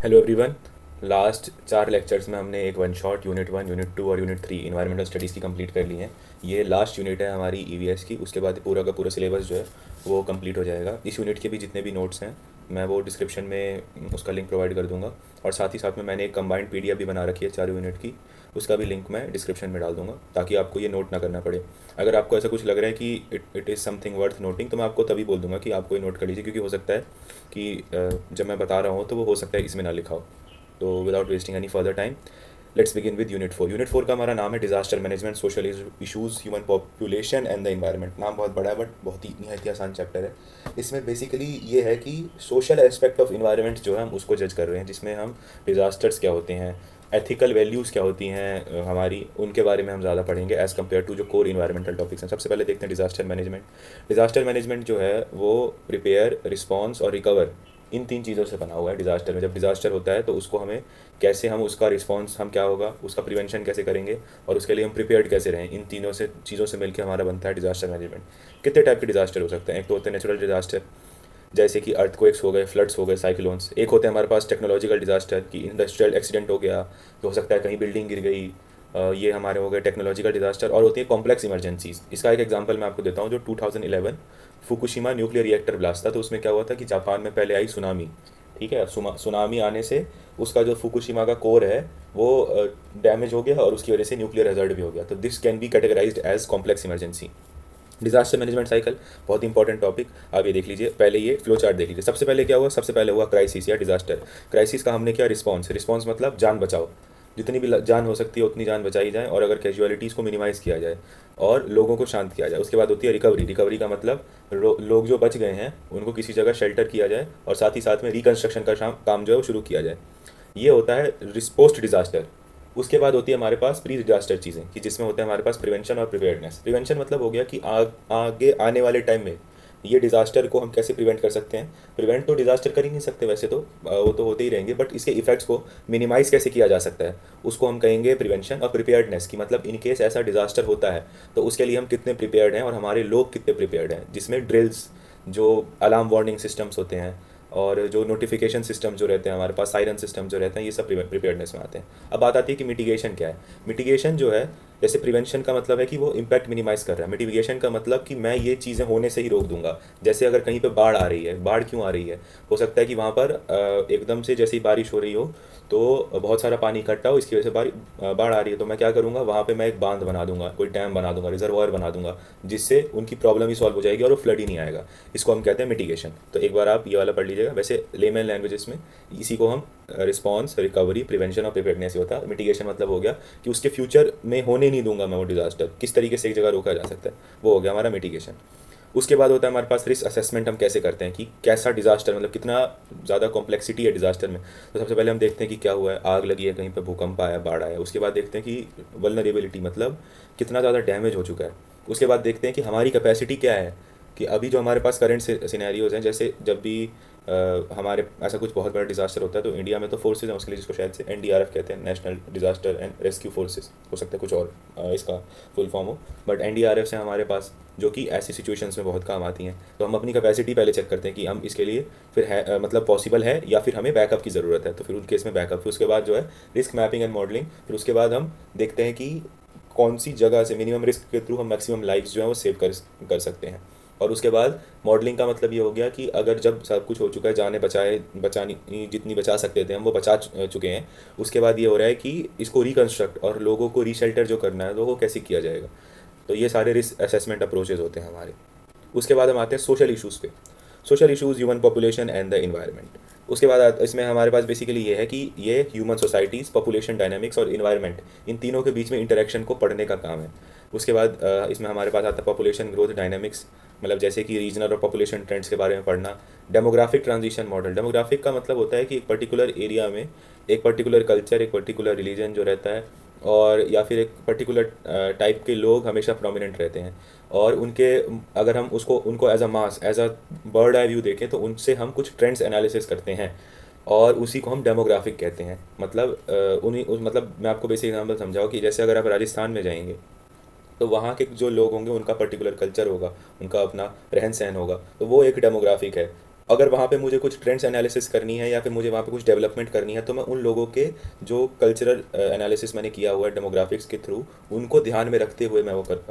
Hello everyone. Last 4 lectures में हमने एक वन शॉट यूनिट 1, यूनिट 2 और यूनिट 3 इन्वायरमेंटल स्टडीज़ की कंप्लीट कर ली हैं। ये लास्ट यूनिट है हमारी ईवीएस की। उसके बाद पूरा का पूरा सिलेबस जो है वो कंप्लीट हो जाएगा। इस यूनिट के भी जितने भी नोट्स हैं मैं वो डिस्क्रिप्शन में उसका लिंक प्रोवाइड कर दूंगा। और साथ ही साथ में मैंने एक कंबाइंड पीडीएफ भी बना रखी है 4 यूनिट की, उसका भी लिंक मैं डिस्क्रिप्शन में डाल दूंगा ताकि आपको ये नोट ना करना पड़े। अगर आपको ऐसा कुछ लग रहा है कि it is something worth noting तो मैं आपको तभी बोल दूंगा कि आपको ये नोट कर लीजिए, क्योंकि हो सकता है कि जब मैं बता रहा हूँ तो वो हो सकता है इसमें ना लिखा हो। तो without wasting any further time, let's begin with unit 4। Unit 4 का हमारा नाम है disaster management, social issues, human population and the environment. नाम बहुत बड़ा है बट बहुत ही निहायत आसान चैप्टर है। इसमें बेसिकली ये है कि सोशल एस्पेक्ट ऑफ इन्वायरमेंट जो है हम उसको जज कर रहे हैं, जिसमें हम डिज़ास्टर्स क्या होते हैं, एथिकल वैल्यूज़ क्या होती हैं हमारी, उनके बारे में हम ज़्यादा पढ़ेंगे एज़ कम्पेयर टू जो कोर इन्वायरमेंटल टॉपिक्स हैं। सबसे पहले देखते हैं डिज़ास्टर मैनेजमेंट। डिज़ास्टर मैनेजमेंट जो है वो प्रिपेयर, रिस्पॉन्स और रिकवर, इन 3 चीज़ों से बना हुआ है। डिज़ास्टर में जब डिज़ास्टर होता है तो उसको हमें कैसे, हम उसका रिस्पॉन्स हम क्या होगा, उसका प्रिवेंशन कैसे करेंगे और उसके लिए हम प्रिपेयर्ड कैसे रहें, इन तीनों से चीज़ों से मिलकर हमारा बनता है डिज़ास्टर मैनेजमेंट। कितने टाइप के डिज़ास्टर हो सकते हैं? एक तो होते हैं नेचुरल डिज़ास्टर, जैसे कि अर्थक्वेक्स हो गए, फ्लड्स हो गए, साइक्लोन्स। एक होते हैं हमारे पास टेक्नोलॉजिकल डिज़ास्टर, कि इंडस्ट्रियल एक्सीडेंट हो गया, तो हो सकता है कहीं बिल्डिंग गिर गई, ये हमारे हो गए टेक्नोलॉजिकल डिज़ास्टर। और होती है कॉम्प्लेक्स इमरजेंसीज। इसका एक एग्जांपल मैं आपको देता हूँ। जो 2011 फुकुशिमा न्यूक्लियर रिएक्टर ब्लास्ट था, तो उसमें क्या हुआ था कि जापान में पहले आई सुनामी। ठीक है, सुनामी आने से उसका जो फुकुशिमा का कोर है वो डैमेज हो गया और उसकी वजह से न्यूक्लियर हैज़ार्ड भी हो गया। तो this can be categorized as complex emergency. Disaster management cycle बहुत इंपॉर्टेंट टॉपिक। आप ये देख लीजिए, पहले ये फ्लो चार्ट देख लीजिए। सबसे पहले क्या हुआ? सबसे पहले हुआ क्राइसिस या डिजास्टर। क्राइसिस का हमने क्या, रिस्पॉन्स। रिस्पॉन्स मतलब जान बचाओ, जितनी भी जान हो सकती है उतनी जान बचाई जाए और अगर कैजुअलिटीज़ को मिनिमाइज़ किया जाए और लोगों को शांत किया जाए। उसके बाद होती है रिकवरी। रिकवरी का मतलब लोग जो बच गए हैं उनको किसी जगह शेल्टर किया जाए और साथ ही साथ में रिकन्स्ट्रक्शन का काम जो है वो शुरू किया जाए। ये होता है पोस्ट डिजास्टर। उसके बाद होती है हमारे पास प्री डिजास्टर चीज़ें, कि जिसमें होता है हमारे पास प्रिवेंशन और प्रिपेयर्डनेस। प्रिवेंशन मतलब हो गया कि आगे आने वाले टाइम में ये डिज़ास्टर को हम कैसे प्रिवेंट कर सकते हैं। प्रिवेंट तो डिज़ास्टर कर ही नहीं सकते वैसे तो, वो तो होते ही रहेंगे, बट इसके इफेक्ट्स को मिनिमाइज़ कैसे किया जा सकता है उसको हम कहेंगे प्रिवेंशन। और प्रिपेयर्डनेस की मतलब इन केस ऐसा डिज़ास्टर होता है तो उसके लिए हम कितने प्रिपेयर्ड हैं और हमारे लोग कितने प्रिपेयर्ड हैं, जिसमें ड्रिल्स, जो अलार्म वार्निंग सिस्टम्स होते हैं और जो नोटिफिकेशन सिस्टम जो रहते हैं हमारे पास, सायरन सिस्टम जो रहते हैं, ये सब प्रिपेयर्डनेस में आते हैं। अब बात आती है कि मिटिगेशन क्या है। मिटिगेशन जो है, जैसे प्रिवेंशन का मतलब है कि वो इम्पैक्ट मिनिमाइज कर रहा है। मिटिगेशन का मतलब कि मैं ये चीज़ें होने से ही रोक दूंगा। जैसे अगर कहीं पे बाढ़ आ रही है, बाढ़ क्यों आ रही है? हो सकता है कि वहाँ पर एकदम से जैसे ही बारिश हो रही हो तो बहुत सारा पानी इकट्ठा हो, इसकी वजह से बाढ़ आ रही है। तो मैं क्या करूँगा, वहाँ पे मैं एक बांध बना दूंगा, कोई डैम बना दूंगा, रिजर्वायर बना दूंगा, जिससे उनकी प्रॉब्लम ही सॉल्व हो जाएगी और वो फ्लड ही नहीं आएगा। इसको हम कहते हैं मिटिगेशन। तो एक बार आप ये वाला पढ़ लीजिएगा। वैसे लेमन लैंग्वेजेस में इसी को हम रिस्पॉन्स, रिकवरी, प्रिवेंशन और प्रिपेयर्डनेस ही होता है। मिटिगेशन मतलब हो गया कि उसके फ्यूचर में होने नहीं दूंगा मैं वो डिजास्टर, किस तरीके से एक जगह रोका जा सकता है, वो हो गया हमारा मिटिगेशन। उसके बाद होता है हमारे पास रिस्क असेसमेंट। हम कैसे करते हैं कि कैसा डिजास्टर, मतलब कितना ज़्यादा कॉम्प्लेक्सिटी है डिजास्टर में। तो सबसे पहले हम देखते हैं कि क्या हुआ है, आग लगी है, कहीं पर भूकंप आया, बाढ़ आया। उसके बाद देखते हैं कि वल्नरेबिलिटी मतलब कितना ज़्यादा डैमेज हो चुका है। उसके बाद देखते हैं कि हमारी कैपेसिटी क्या है, कि अभी जो हमारे पास करंट सिनेरियोज हैं, जैसे जब भी हमारे ऐसा कुछ बहुत बड़ा डिजास्टर होता है तो इंडिया में तो फोर्सेज हैं उसके लिए, जिसको शायद से एनडीआरएफ कहते हैं, national disaster and rescue forces, हो सकता है कुछ और इसका फुल फॉर्म हो, बट एनडीआरएफ से हमारे पास, जो कि ऐसी सिचुएशंस में बहुत काम आती हैं। तो हम अपनी कैपेसिटी पहले चेक करते हैं कि हम इसके लिए फिर है मतलब पॉसिबल है या फिर हमें बैकअप की ज़रूरत है, तो फिर उस केस में बैकअप। फिर उसके बाद जो है रिस्क मैपिंग एंड मॉडलिंग। फिर उसके बाद हम देखते हैं कि कौन सी जगह से मिनिमम रिस्क के थ्रू हम मैक्सिमम लाइफ्स जो है वो सेव कर सकते हैं। और उसके बाद मॉडलिंग का मतलब ये हो गया कि अगर जब सब कुछ हो चुका है, जाने बचानी जितनी बचा सकते थे हम वो बचा चुके हैं, उसके बाद ये हो रहा है कि इसको रिकन्स्ट्रक्ट और लोगों को रीशेल्टर जो करना है तो वो कैसे किया जाएगा। तो ये सारे रिस्क असेसमेंट अप्रोचेज होते हैं हमारे। उसके बाद हम आते हैं सोशल इशूज़ पे। Social issues, human population and the environment. उसके बाद इसमें हमारे पास बेसिकली ये है कि ये ह्यूमन सोसाइटीज़, पॉपुलेशन डायनामिक्स और इन्वायरमेंट, इन तीनों के बीच में इंटरेक्शन को पढ़ने का काम है। उसके बाद इसमें हमारे पास आता है पॉपुलेशन ग्रोथ डायनामिक्स, मतलब जैसे कि रीजनल और पॉपुलेशन ट्रेंड्स के बारे में पढ़ना। Demographic transition model. डेमोग्राफिक का मतलब होता है कि एक पर्टिकुलर एरिया में एक पर्टिकुलर कल्चर, एक पर्टिकुलर रिलीजन जो रहता है, और या फिर एक पर्टिकुलर टाइप के लोग हमेशा प्रोमिनेंट रहते हैं, और उनके अगर हम उसको उनको as a mass, as a bird eye view देखें तो उनसे हम कुछ ट्रेंड्स एनालिसिस करते हैं और उसी को हम डेमोग्राफिक कहते हैं। मतलब मतलब मैं आपको बेसिक एग्जांपल समझाऊँ कि जैसे अगर आप राजस्थान में जाएंगे तो वहाँ के जो लोग होंगे उनका पर्टिकुलर कल्चर होगा, उनका अपना रहन सहन होगा, तो वो एक डेमोग्राफिक है। अगर वहाँ पे मुझे कुछ ट्रेंड्स एनालिसिस करनी है या फिर मुझे वहाँ पे कुछ डेवलपमेंट करनी है, तो मैं उन लोगों के जो कल्चरल एनालिसिस मैंने किया हुआ है डेमोग्राफिक्स के थ्रू, उनको ध्यान में रखते हुए मैं वो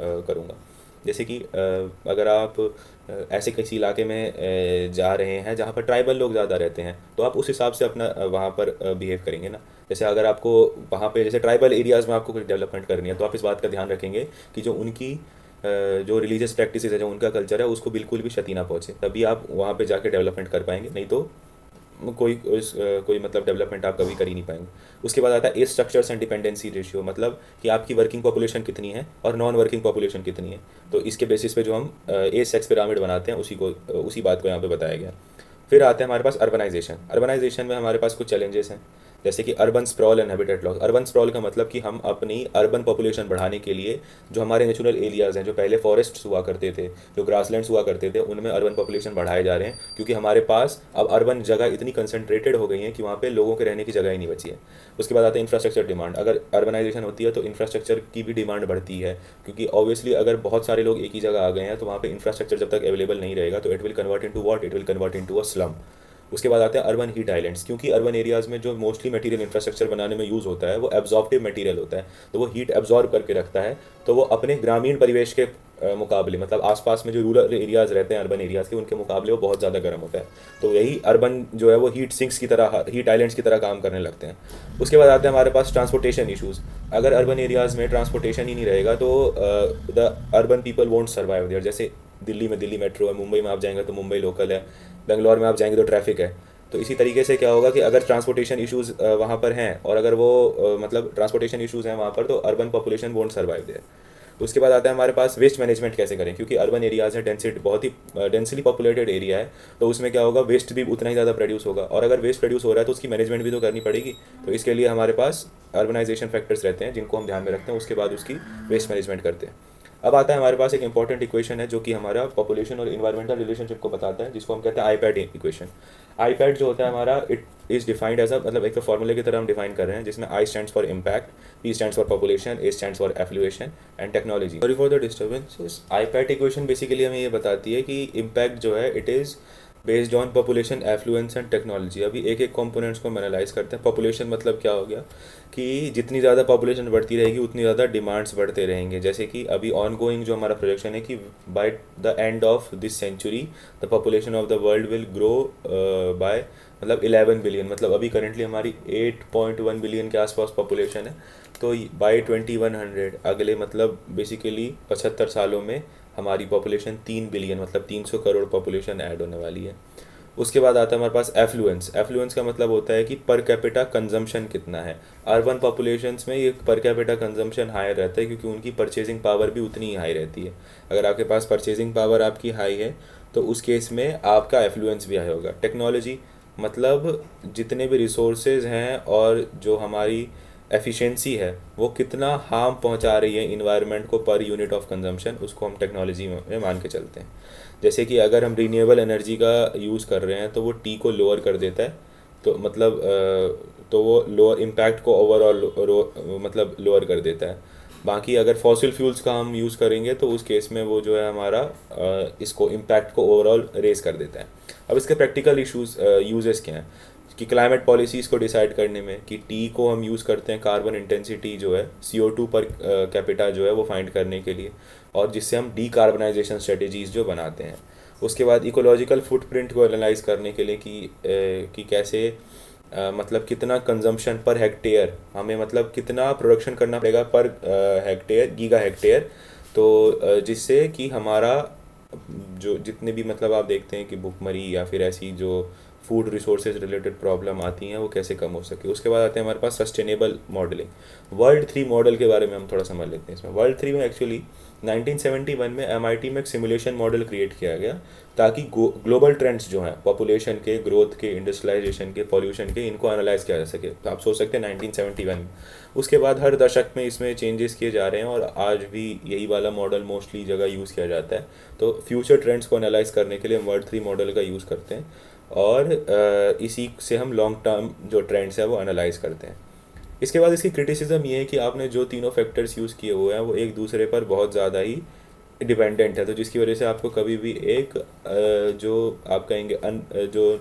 करूँगा। जैसे कि अगर आप ऐसे किसी इलाके में जा रहे हैं जहाँ पर ट्राइबल लोग ज़्यादा रहते हैं, तो आप उस हिसाब से अपना वहाँ पर बिहेव करेंगे ना। जैसे अगर आपको वहाँ पे जैसे ट्राइबल एरियाज़ में आपको कुछ डेवलपमेंट करनी है, तो आप इस बात का ध्यान रखेंगे कि जो उनकी जो रिलीजियस प्रैक्टिसेस है, जो उनका कल्चर है, उसको बिल्कुल भी क्षति ना पहुँचे, तभी आप वहाँ पे जाके डेवलपमेंट कर पाएंगे, नहीं तो कोई मतलब डेवलपमेंट आप कभी कर ही नहीं पाएंगे। उसके बाद आता है age structures and dependency ratio, मतलब कि आपकी वर्किंग पॉपुलेशन कितनी है और नॉन वर्किंग पॉपुलेशन कितनी है। तो इसके बेसिस पे जो हम एज सेक्स पिरामिड बनाते हैं, उसी बात को यहाँ पे बताया गया। फिर आते हैं हमारे पास अर्बनाइजेशन। अर्बनाइजेशन में हमारे पास कुछ चैलेंजेस हैं, जैसे कि urban sprawl and habitat loss. Urban sprawl का मतलब कि हम अपनी अर्बन पॉपुलेशन बढ़ाने के लिए जो हमारे नेचुरल एरियाज़ हैं, जो पहले फॉरेस्ट्स हुआ करते थे, जो ग्रासलैंड्स हुआ करते थे, उनमें अर्बन पॉपुलेशन बढ़ाए जा रहे हैं, क्योंकि हमारे पास अब अर्बन जगह इतनी कंसनट्रेटेड हो गई है कि वहाँ पे लोगों के रहने की जगह ही नहीं बची है। उसके बाद आता है इंफ्रास्ट्रक्चर डिमांड। अगर अर्बनाइजेशन होती है तो इंफ्रास्ट्रक्चर की भी डिमांड बढ़ती है, क्योंकि ऑब्वियसली अगर बहुत सारे लोग एक ही जगह आ गए हैं, तो वहाँ पे इंफ्रास्ट्रक्चर जब तक अवेलेबल नहीं रहेगा, तो it will convert into what, it will convert into a slum. उसके बाद आते हैं अर्बन हीट आइलैंड्स, क्योंकि अर्बन एरियाज़ में जो मोस्टली मटेरियल इंफ्रास्ट्रक्चर बनाने में यूज़ होता है वो एब्जॉर्प्टिव मटेरियल होता है, तो वो हीट एब्जॉर्ब करके रखता है। तो वो अपने ग्रामीण परिवेश के मुकाबले, मतलब आसपास में जो रूरल एरियाज़ रहते हैं अर्बन एरियाज़ के, उनके मुकाबले वो बहुत ज़्यादा गर्म होता है। तो यही अर्बन जो है वो हीट सिंक्स की तरह, हीट आइलैंड्स की तरह काम करने लगते हैं। उसके बाद आते हैं हमारे पास ट्रांसपोर्टेशन इशूज़। अगर अर्बन एरियाज़ में ट्रांसपोर्टेशन ही नहीं रहेगा तो the urban people won't survive there. जैसे दिल्ली में दिल्ली मेट्रो है, मुंबई में आप जाएंगे तो मुंबई लोकल है, बेंगलोर में आप जाएंगे तो ट्रैफिक है। तो इसी तरीके से क्या होगा कि अगर ट्रांसपोर्टेशन इश्यूज़ वहाँ पर हैं, और अगर वो मतलब ट्रांसपोर्टेशन इश्यूज़ हैं वहाँ पर, तो urban population won't survive there. उसके बाद आता है हमारे पास वेस्ट मैनेजमेंट कैसे करें, क्योंकि अर्बन एरियाज़ है, डेंसिटी बहुत ही डेंसली पॉपुलेटेड एरिया है, तो उसमें क्या होगा, वेस्ट भी उतना ही ज़्यादा प्रोड्यूस होगा, और अगर वेस्ट प्रोड्यूस हो रहा है तो उसकी मैनेजमेंट भी तो करनी पड़ेगी। तो इसके लिए हमारे पास अर्बनाइजेशन फैक्टर्स रहते हैं जिनको हम ध्यान में रखते हैं, उसके बाद उसकी वेस्ट मैनेजमेंट करते हैं। अब आता है हमारे पास एक इंपॉर्टेंट इक्वेशन है जो कि हमारा पॉपुलेशन और इन्वायरमेंटल रिलेशनशिप को बताता है, जिसको हम कहते हैं आईपैड इक्वेशन। आईपैड जो होता है हमारा, it is defined as a, मतलब एक तो फॉर्मूले की तरह हम डिफाइन कर रहे हैं, जिसमें I stands for impact, P stands for population, A stands for affluence and technology. Sorry for the disturbances. IPAT equation basically हमें ये बताती है कि इम्पैक्ट जो है it is based on population, affluence and technology. अभी एक एक कंपोनेंट्स को हम एनालाइज करते हैं। पॉपुलेशन मतलब क्या हो गया कि जितनी ज़्यादा पॉपुलेशन बढ़ती रहेगी उतनी ज़्यादा डिमांड्स बढ़ते रहेंगे। जैसे कि अभी ऑन गोइंग जो हमारा प्रोजेक्शन है कि by the end of this century the population of the world will grow by, मतलब 11 बिलियन, मतलब अभी करेंटली हमारी 8.1 बिलियन के आसपास पॉपुलेशन है। तो बाय 2100 अगले मतलब बेसिकली 75 सालों में हमारी पॉपुलेशन 3 बिलियन, मतलब 300 करोड़ पॉपुलेशन ऐड होने वाली है। उसके बाद आता है हमारे पास एफ्लुएंस। एफ्लुएंस का मतलब होता है कि पर कैपिटा कंजम्पशन कितना है। अर्बन पॉपुलेशंस में ये पर कैपिटा कंजम्पशन हायर रहता है, क्योंकि उनकी परचेजिंग पावर भी उतनी ही हाई रहती है। अगर आपके पास परचेजिंग पावर आपकी हाई है तो उस केस में आपका एफ्लुएंस भी हाई होगा। टेक्नोलॉजी मतलब जितने भी रिसोर्सेज हैं और जो हमारी एफिशिएंसी है वो कितना हार्म पहुंचा रही है इन्वायरमेंट को पर यूनिट ऑफ कंजम्पशन, उसको हम टेक्नोलॉजी में मान के चलते हैं। जैसे कि अगर हम रीन्यूएबल एनर्जी का यूज़ कर रहे हैं तो वो टी को लोअर कर देता है, तो मतलब तो वो लोअर इम्पैक्ट को ओवरऑल मतलब लोअर कर देता है। बाकी अगर फॉसिल फ्यूल्स का हम यूज़ करेंगे तो उस केस में वो जो है हमारा इसको इम्पैक्ट को ओवरऑल रेज कर देता है। अब इसके प्रैक्टिकल इशूज़ यूजेस क्या हैं कि क्लाइमेट पॉलिसीज़ को डिसाइड करने में, कि टी को हम यूज़ करते हैं कार्बन इंटेंसिटी जो है CO2 पर कैपिटा जो है वो फाइंड करने के लिए, और जिससे हम डीकार्बनाइजेशन स्ट्रेटजीज़ जो बनाते हैं। उसके बाद इकोलॉजिकल फुटप्रिंट को एनालाइज करने के लिए कि कैसे मतलब कितना कंजम्पशन पर हेक्टेयर हमें, मतलब कितना प्रोडक्शन करना पड़ेगा पर हेक्टेयर, गीगा हेक्टेयर, तो जिससे कि हमारा जो जितने भी मतलब आप देखते हैं कि भुखमरी या फिर ऐसी जो फूड रिसोर्सेज रिलेटेड प्रॉब्लम आती हैं वो कैसे कम हो सके। उसके बाद आते हैं हमारे पास सस्टेनेबल मॉडलिंग। वर्ल्ड 3 मॉडल के बारे में हम थोड़ा समझ लेते हैं। इसमें वर्ल्ड 3 में एक्चुअली 1971 में MIT में एक सिमुलेशन मॉडल क्रिएट किया गया, ताकि ग्लोबल ट्रेंड्स जो हैं पॉपुलेशन के, ग्रोथ के, इंडस्ट्रियलाइजेशन के, पॉल्यूशन के, इनको एनालाइज किया जा सके। तो आप सोच सकते हैं 1971 में। उसके बाद हर दशक में इसमें चेंजेस किए जा रहे हैं, और आज भी यही वाला मॉडल मोस्टली जगह यूज़ किया जाता है। तो फ्यूचर ट्रेंड्स को एनालाइज करने के लिए हम वर्ल्ड 3 मॉडल का यूज़ करते हैं, और इसी से हम लॉन्ग टर्म जो ट्रेंड्स है वो एनालाइज करते हैं। इसके बाद इसकी क्रिटिसिज्म ये है कि आपने जो तीनों फैक्टर्स यूज़ किए हुए हैं वो एक दूसरे पर बहुत ज़्यादा ही डिपेंडेंट है, तो जिसकी वजह से आपको कभी भी एक जो आप कहेंगे जो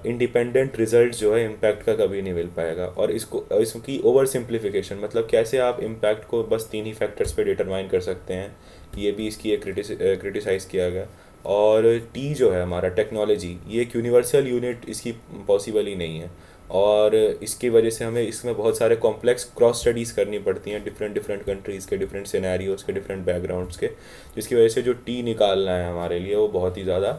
इंडिपेंडेंट रिजल्ट जो है इम्पैक्ट का कभी नहीं मिल पाएगा। और इसकी ओवर सिंप्लीफिकेशन, मतलब कैसे आप इम्पैक्ट को बस 3 ही फैक्टर्स पे डिटरमाइन कर सकते हैं, ये भी इसकी एक क्रिटिसाइज़ किया गया। और टी जो है हमारा टेक्नोलॉजी, ये एक यूनिवर्सल यूनिट इसकी पॉसिबल ही नहीं है। और इसकी वजह से हमें इसमें बहुत सारे कॉम्प्लेक्स क्रॉस स्टडीज़ करनी पड़ती हैं डिफरेंट डिफरेंट कंट्रीज़ के, डिफरेंट सिनेरियोज़ के, डिफरेंट बैकग्राउंड्स के, जिसकी वजह से जो टी निकालना है हमारे लिए वो बहुत ही ज़्यादा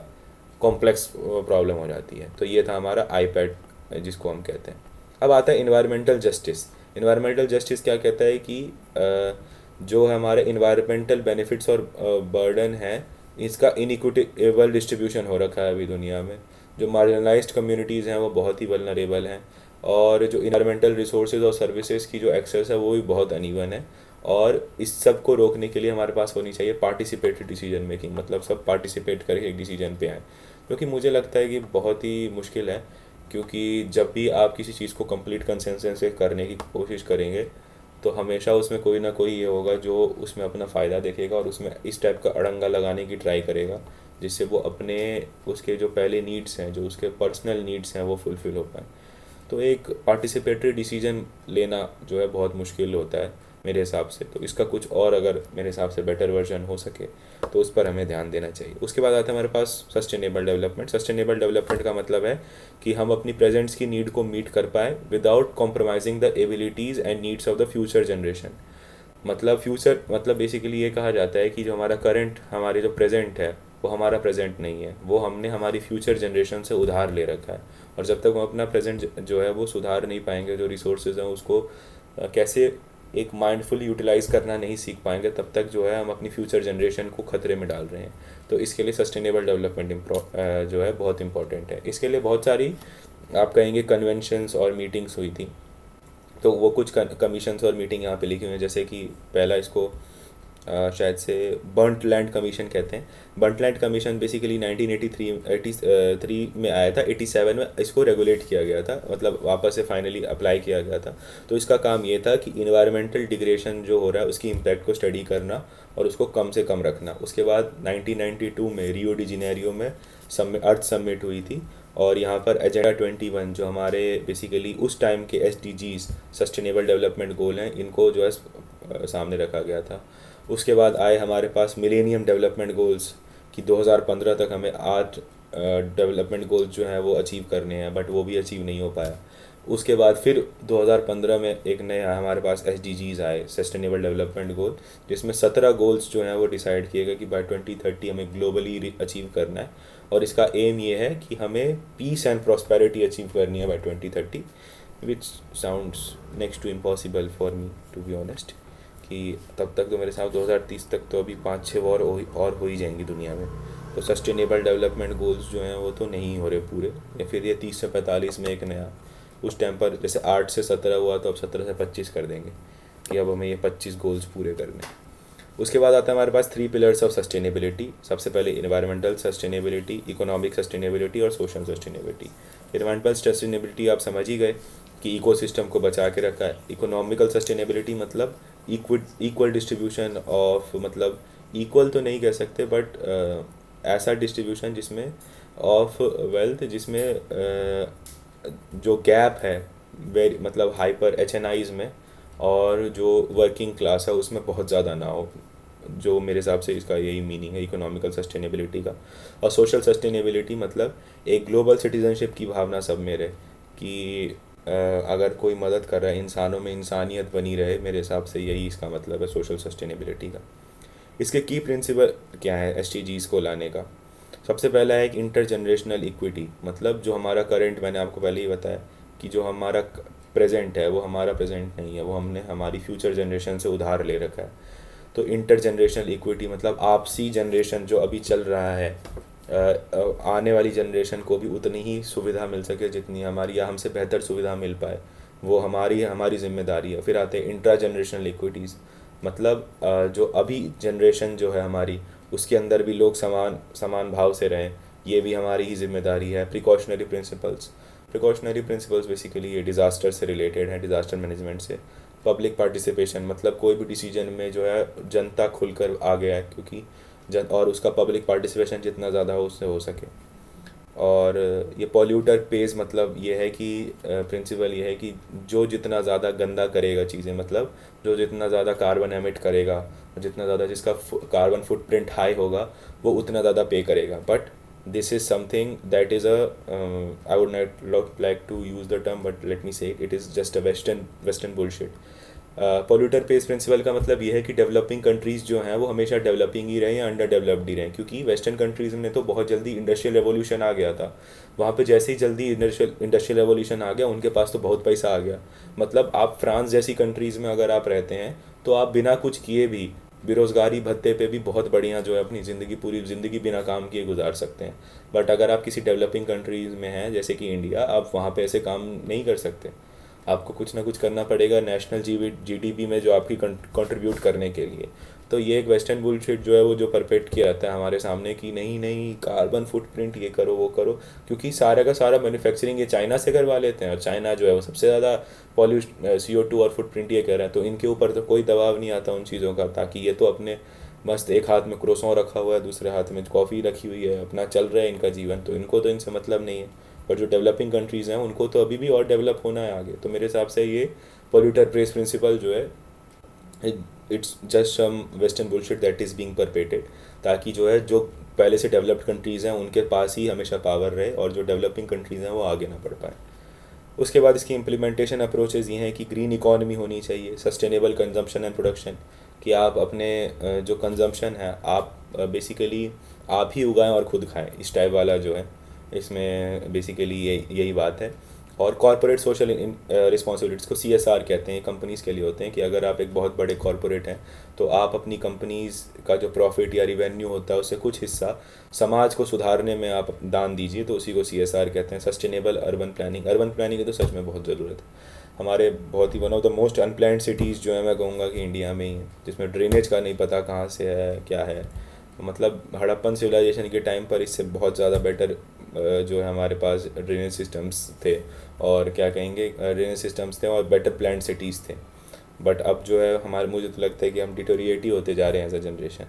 कॉम्प्लेक्स प्रॉब्लम हो जाती है। तो ये था हमारा आईपैड जिसको हम कहते हैं। अब आता है इन्वायरमेंटल जस्टिस। इन्वायरमेंटल जस्टिस क्या कहता है कि जो हमारे इन्वायरमेंटल बेनिफिट्स और बर्डन है, इसका इनइक्विटेबल डिस्ट्रीब्यूशन हो रखा है अभी दुनिया में। जो मार्जिनलाइज्ड कम्युनिटीज़ हैं वो बहुत ही वल्नरेबल हैं, और जो इन्वायरमेंटल रिसोर्सेज और सर्विसेज की जो एक्सेस है वो भी बहुत अनइवन है। और इस सब को रोकने के लिए हमारे पास होनी चाहिए पार्टिसिपेटरी डिसीजन मेकिंग, मतलब सब पार्टिसिपेट करके एक डिसीजन पे आए, क्योंकि मुझे लगता है कि बहुत ही मुश्किल है। क्योंकि जब भी आप किसी चीज़ को कंप्लीट कंसेंसस से करने की कोशिश करेंगे तो हमेशा उसमें कोई ना कोई ये होगा जो उसमें अपना फ़ायदा देखेगा और उसमें इस टाइप का अड़ंगा लगाने की ट्राई करेगा, जिससे वो अपने उसके जो पहले नीड्स हैं, जो उसके पर्सनल नीड्स हैं, वो फुलफ़िल हो पाए। तो एक पार्टिसिपेटरी डिसीजन लेना जो है बहुत मुश्किल होता है मेरे हिसाब से। तो इसका कुछ और अगर मेरे हिसाब से बेटर वर्जन हो सके तो उस पर हमें ध्यान देना चाहिए। उसके बाद आता है हमारे पास सस्टेनेबल डेवलपमेंट। सस्टेनेबल डेवलपमेंट का मतलब है कि हम अपनी प्रेजेंट्स की नीड को मीट कर पाए without compromising the abilities and needs of the future generation. मतलब फ्यूचर मतलब बेसिकली ये कहा जाता है कि जो हमारा करंट, हमारे जो प्रेजेंट है वो हमारा प्रेजेंट नहीं है, वो हमने हमारी फ्यूचर जनरेशन से उधार ले रखा है। और जब तक हम अपना प्रेजेंट जो है वो सुधार नहीं पाएंगे, जो रिसोर्सेज हैं उसको कैसे एक माइंडफुल यूटिलाइज़ करना नहीं सीख पाएंगे, तब तक जो है हम अपनी फ्यूचर जनरेशन को खतरे में डाल रहे हैं। तो इसके लिए सस्टेनेबल डेवलपमेंट जो है बहुत इंपॉर्टेंट है। इसके लिए बहुत सारी आप कहेंगे कन्वेंशंस और मीटिंग्स हुई थी। तो वो कुछ कमीशंस और मीटिंग यहाँ पे लिखी हुई हैं, जैसे कि पहला इसको शायद से बर्न्ट लैंड कमीशन कहते हैं। बर्न्ट लैंड कमीशन बेसिकली 1983 में आया था, 87 में इसको रेगुलेट किया गया था, मतलब वापस से फाइनली अप्लाई किया गया था। तो इसका काम ये था कि इन्वायरमेंटल डिग्रेडेशन जो हो रहा है उसकी इम्पैक्ट को स्टडी करना और उसको कम से कम रखना। उसके बाद 1992 में रियो डी जेनेरियो में अर्थ समिट हुई थी, और यहाँ पर एजेंडा 21 जो हमारे बेसिकली उस टाइम के SDGs सस्टेनेबल डेवलपमेंट गोल हैं, इनको जो है सामने रखा गया था। उसके बाद आए हमारे पास मिलेनियम डेवलपमेंट गोल्स कि 2015 तक हमें 8 डेवलपमेंट गोल्स जो हैं वो अचीव करने हैं, बट वो भी अचीव नहीं हो पाया। उसके बाद फिर 2015 में एक नया हमारे पास SDGs आए, सस्टेनेबल डेवलपमेंट गोल, जिसमें 17 गोल्स जो हैं वो डिसाइड किए गए कि बाय 2030 हमें ग्लोबली अचीव करना है। और इसका एम ये है कि हमें पीस एंड प्रॉस्पेरिटी अचीव करनी है by 2030, which sounds next to impossible for me to be honest. कि तब तक तो मेरे साथ 2030 तक तो अभी 5-6 वॉर और हो ही जाएंगी दुनिया में। तो सस्टेनेबल डेवलपमेंट गोल्स जो हैं वो तो नहीं हो रहे पूरे, या फिर ये 30 से 45 में एक नया, उस टाइम पर जैसे 8 से 17 हुआ तो अब 17 से 25 कर देंगे कि अब हमें ये 25 गोल्स पूरे करने। उसके बाद आता है हमारे पास 3 पिलर्स ऑफ सस्टेनेबिलिटी। सबसे पहले इन्वायरमेंटल सस्टेनेबिलिटी, इकोनॉमिक सस्टेनेबिलिटी और सोशल सस्टेनेबिलिटी। इन्वायरमेंटल सस्टेनेबिलिटी आप समझ ही गए कि इकोसिस्टम को बचा के रखा है। इकोनॉमिकल सस्टेनेबिलिटी मतलब इक्वल डिस्ट्रीब्यूशन ऑफ, मतलब इक्वल तो नहीं कह सकते बट ऐसा डिस्ट्रीब्यूशन जिसमें ऑफ वेल्थ, जिसमें जो गैप है वेरी मतलब हाइपर HNIs में, और जो वर्किंग क्लास है उसमें बहुत ज़्यादा ना हो। जो मेरे हिसाब से इसका यही मीनिंग है इकोनॉमिकल सस्टेनेबिलिटी का। और सोशल सस्टेनेबिलिटी मतलब एक ग्लोबल सिटीजनशिप की भावना सब में रहे कि अगर कोई मदद कर रहा है, इंसानों में इंसानियत बनी रहे। मेरे हिसाब से यही इसका मतलब है सोशल सस्टेनेबिलिटी का। इसके की प्रिंसिपल क्या है SDGs को लाने का? सबसे पहला है एक इंटर जनरेशनल इक्विटी, मतलब जो हमारा करंट, मैंने आपको पहले ही बताया कि जो हमारा प्रेजेंट है वो हमारा प्रेजेंट नहीं है, वो हमने हमारी फ्यूचर जनरेशन से उधार ले रखा है। तो इंटर जनरेशनल इक्विटी मतलब आपसी जनरेशन जो अभी चल रहा है, आने वाली जनरेशन को भी उतनी ही सुविधा मिल सके जितनी हमारी, या हमसे बेहतर सुविधा मिल पाए, वो हमारी जिम्मेदारी है। फिर आते हैं इंट्रा जनरेशनल इक्विटीज़, मतलब जो अभी जनरेशन जो है हमारी, उसके अंदर भी लोग समान भाव से रहें, ये भी हमारी ही जिम्मेदारी है। प्रिकॉशनरी प्रिंसिपल्स बेसिकली ये डिज़ास्टर से रिलेटेड है, डिज़ास्टर मैनेजमेंट से। पब्लिक पार्टिसिपेशन, मतलब कोई भी डिसीजन में जो है जनता खुलकर आ गया है, क्योंकि और उसका पब्लिक पार्टिसिपेशन जितना ज़्यादा हो उससे हो सके। और ये पॉल्यूटर पेज, मतलब ये है कि प्रिंसिपल ये है कि जो जितना ज़्यादा गंदा करेगा चीज़ें, मतलब जो जितना ज़्यादा कार्बन एमिट करेगा, जितना ज़्यादा जिसका कार्बन फुटप्रिंट हाई होगा, वो उतना ज़्यादा पे करेगा। But this is something that is a I would not like to use the term, but let me say it is just a western bullshit। Polluter pays principle का मतलब ये है कि डेवलपिंग कंट्रीज़ जो हैं वो हमेशा डेवलपिंग ही रहे या अंडर डेवलप्ड ही रहे, क्योंकि वेस्टर्न कंट्रीज़ में तो बहुत जल्दी इंडस्ट्रियल रेवोल्यूशन आ गया था। वहाँ पे जैसे ही जल्दी इंडस्ट्रियल रेवोल्यूशन आ गया, उनके पास तो बहुत पैसा आ गया। मतलब आप फ्रांस जैसी कंट्रीज़ में अगर आप रहते हैं तो आप बिना कुछ किए भी बेरोज़गारी भत्ते पे भी बहुत बढ़िया जो है अपनी ज़िंदगी, पूरी ज़िंदगी बिना काम किए गुजार सकते हैं। बट अगर आप किसी डेवलपिंग कंट्रीज़ में हैं जैसे कि इंडिया, आप वहाँ पे ऐसे काम नहीं कर सकते। आपको कुछ ना कुछ करना पड़ेगा नेशनल जीडीपी में जो आपकी कंट्रीब्यूट करने के लिए। तो ये एक वेस्टर्न बुलशिट जो है वो जो परपेट किया जाता है हमारे सामने कि नहीं नहीं कार्बन फुटप्रिंट ये करो वो करो, क्योंकि सारा का सारा मैन्युफैक्चरिंग ये चाइना से करवा लेते हैं, और चाइना जो है वो सबसे ज़्यादा CO2 और फुटप्रिंट ये कर रहे हैं। तो इनके ऊपर तो कोई दबाव नहीं आता उन चीज़ों का, ताकि ये तो अपने मस्त एक हाथ में क्रोसों रखा हुआ है, दूसरे हाथ में कॉफ़ी रखी हुई है, अपना चल रहा है इनका जीवन, तो इनको तो इनसे मतलब नहीं है। पर जो डेवलपिंग कंट्रीज़ हैं उनको तो अभी भी और डेवलप होना है आगे। तो मेरे हिसाब से ये पोल्यूटर पेज प्रिंसिपल जो है it's just some western bullshit that is being perpetrated, ताकि जो है जो पहले से डेवलप्ड कंट्रीज़ हैं उनके पास ही हमेशा पावर रहे और जो डेवलपिंग कंट्रीज़ हैं वो आगे ना बढ़ पाए। उसके बाद इसकी इम्प्लीमेंटेशन अप्रोचेज़ ये हैं कि ग्रीन इकॉनमी होनी चाहिए, सस्टेनेबल कंजम्पशन एंड प्रोडक्शन, कि आप अपने जो कंजम्पशन है आप बेसिकली आप ही उगाएं और ख़ुद खाएं, इस टाइप वाला जो है इसमें बेसिकली यही बात है। और कॉरपोरेट सोशल रिस्पॉन्सिबिलिटीज़ को CSR कहते हैं, कंपनीज़ के लिए होते हैं कि अगर आप एक बहुत बड़े कॉरपोरेट हैं तो आप अपनी कंपनीज़ का जो प्रॉफिट या रिवेन्यू होता है उससे कुछ हिस्सा समाज को सुधारने में आप दान दीजिए, तो उसी को CSR कहते हैं। सस्टेनेबल अर्बन प्लानिंग की तो सच में बहुत ज़रूरत है। हमारे बहुत ही one of the most unplanned cities जो है मैं कहूँगा कि इंडिया में ही है, जिसमें ड्रेनेज का नहीं पता कहाँ से है क्या है। मतलब हड़प्पन सिविलाइजेशन के टाइम पर इससे बहुत ज़्यादा बेटर जो है हमारे पास ड्रेनेज सिस्टम्स थे, और क्या कहेंगे ड्रेनेज सिस्टम्स थे और बेटर प्लान्ड सिटीज़ थे। बट अब जो है हमारे, मुझे तो लगता है कि हम डिटोरिएट ही होते जा रहे हैं as a generation.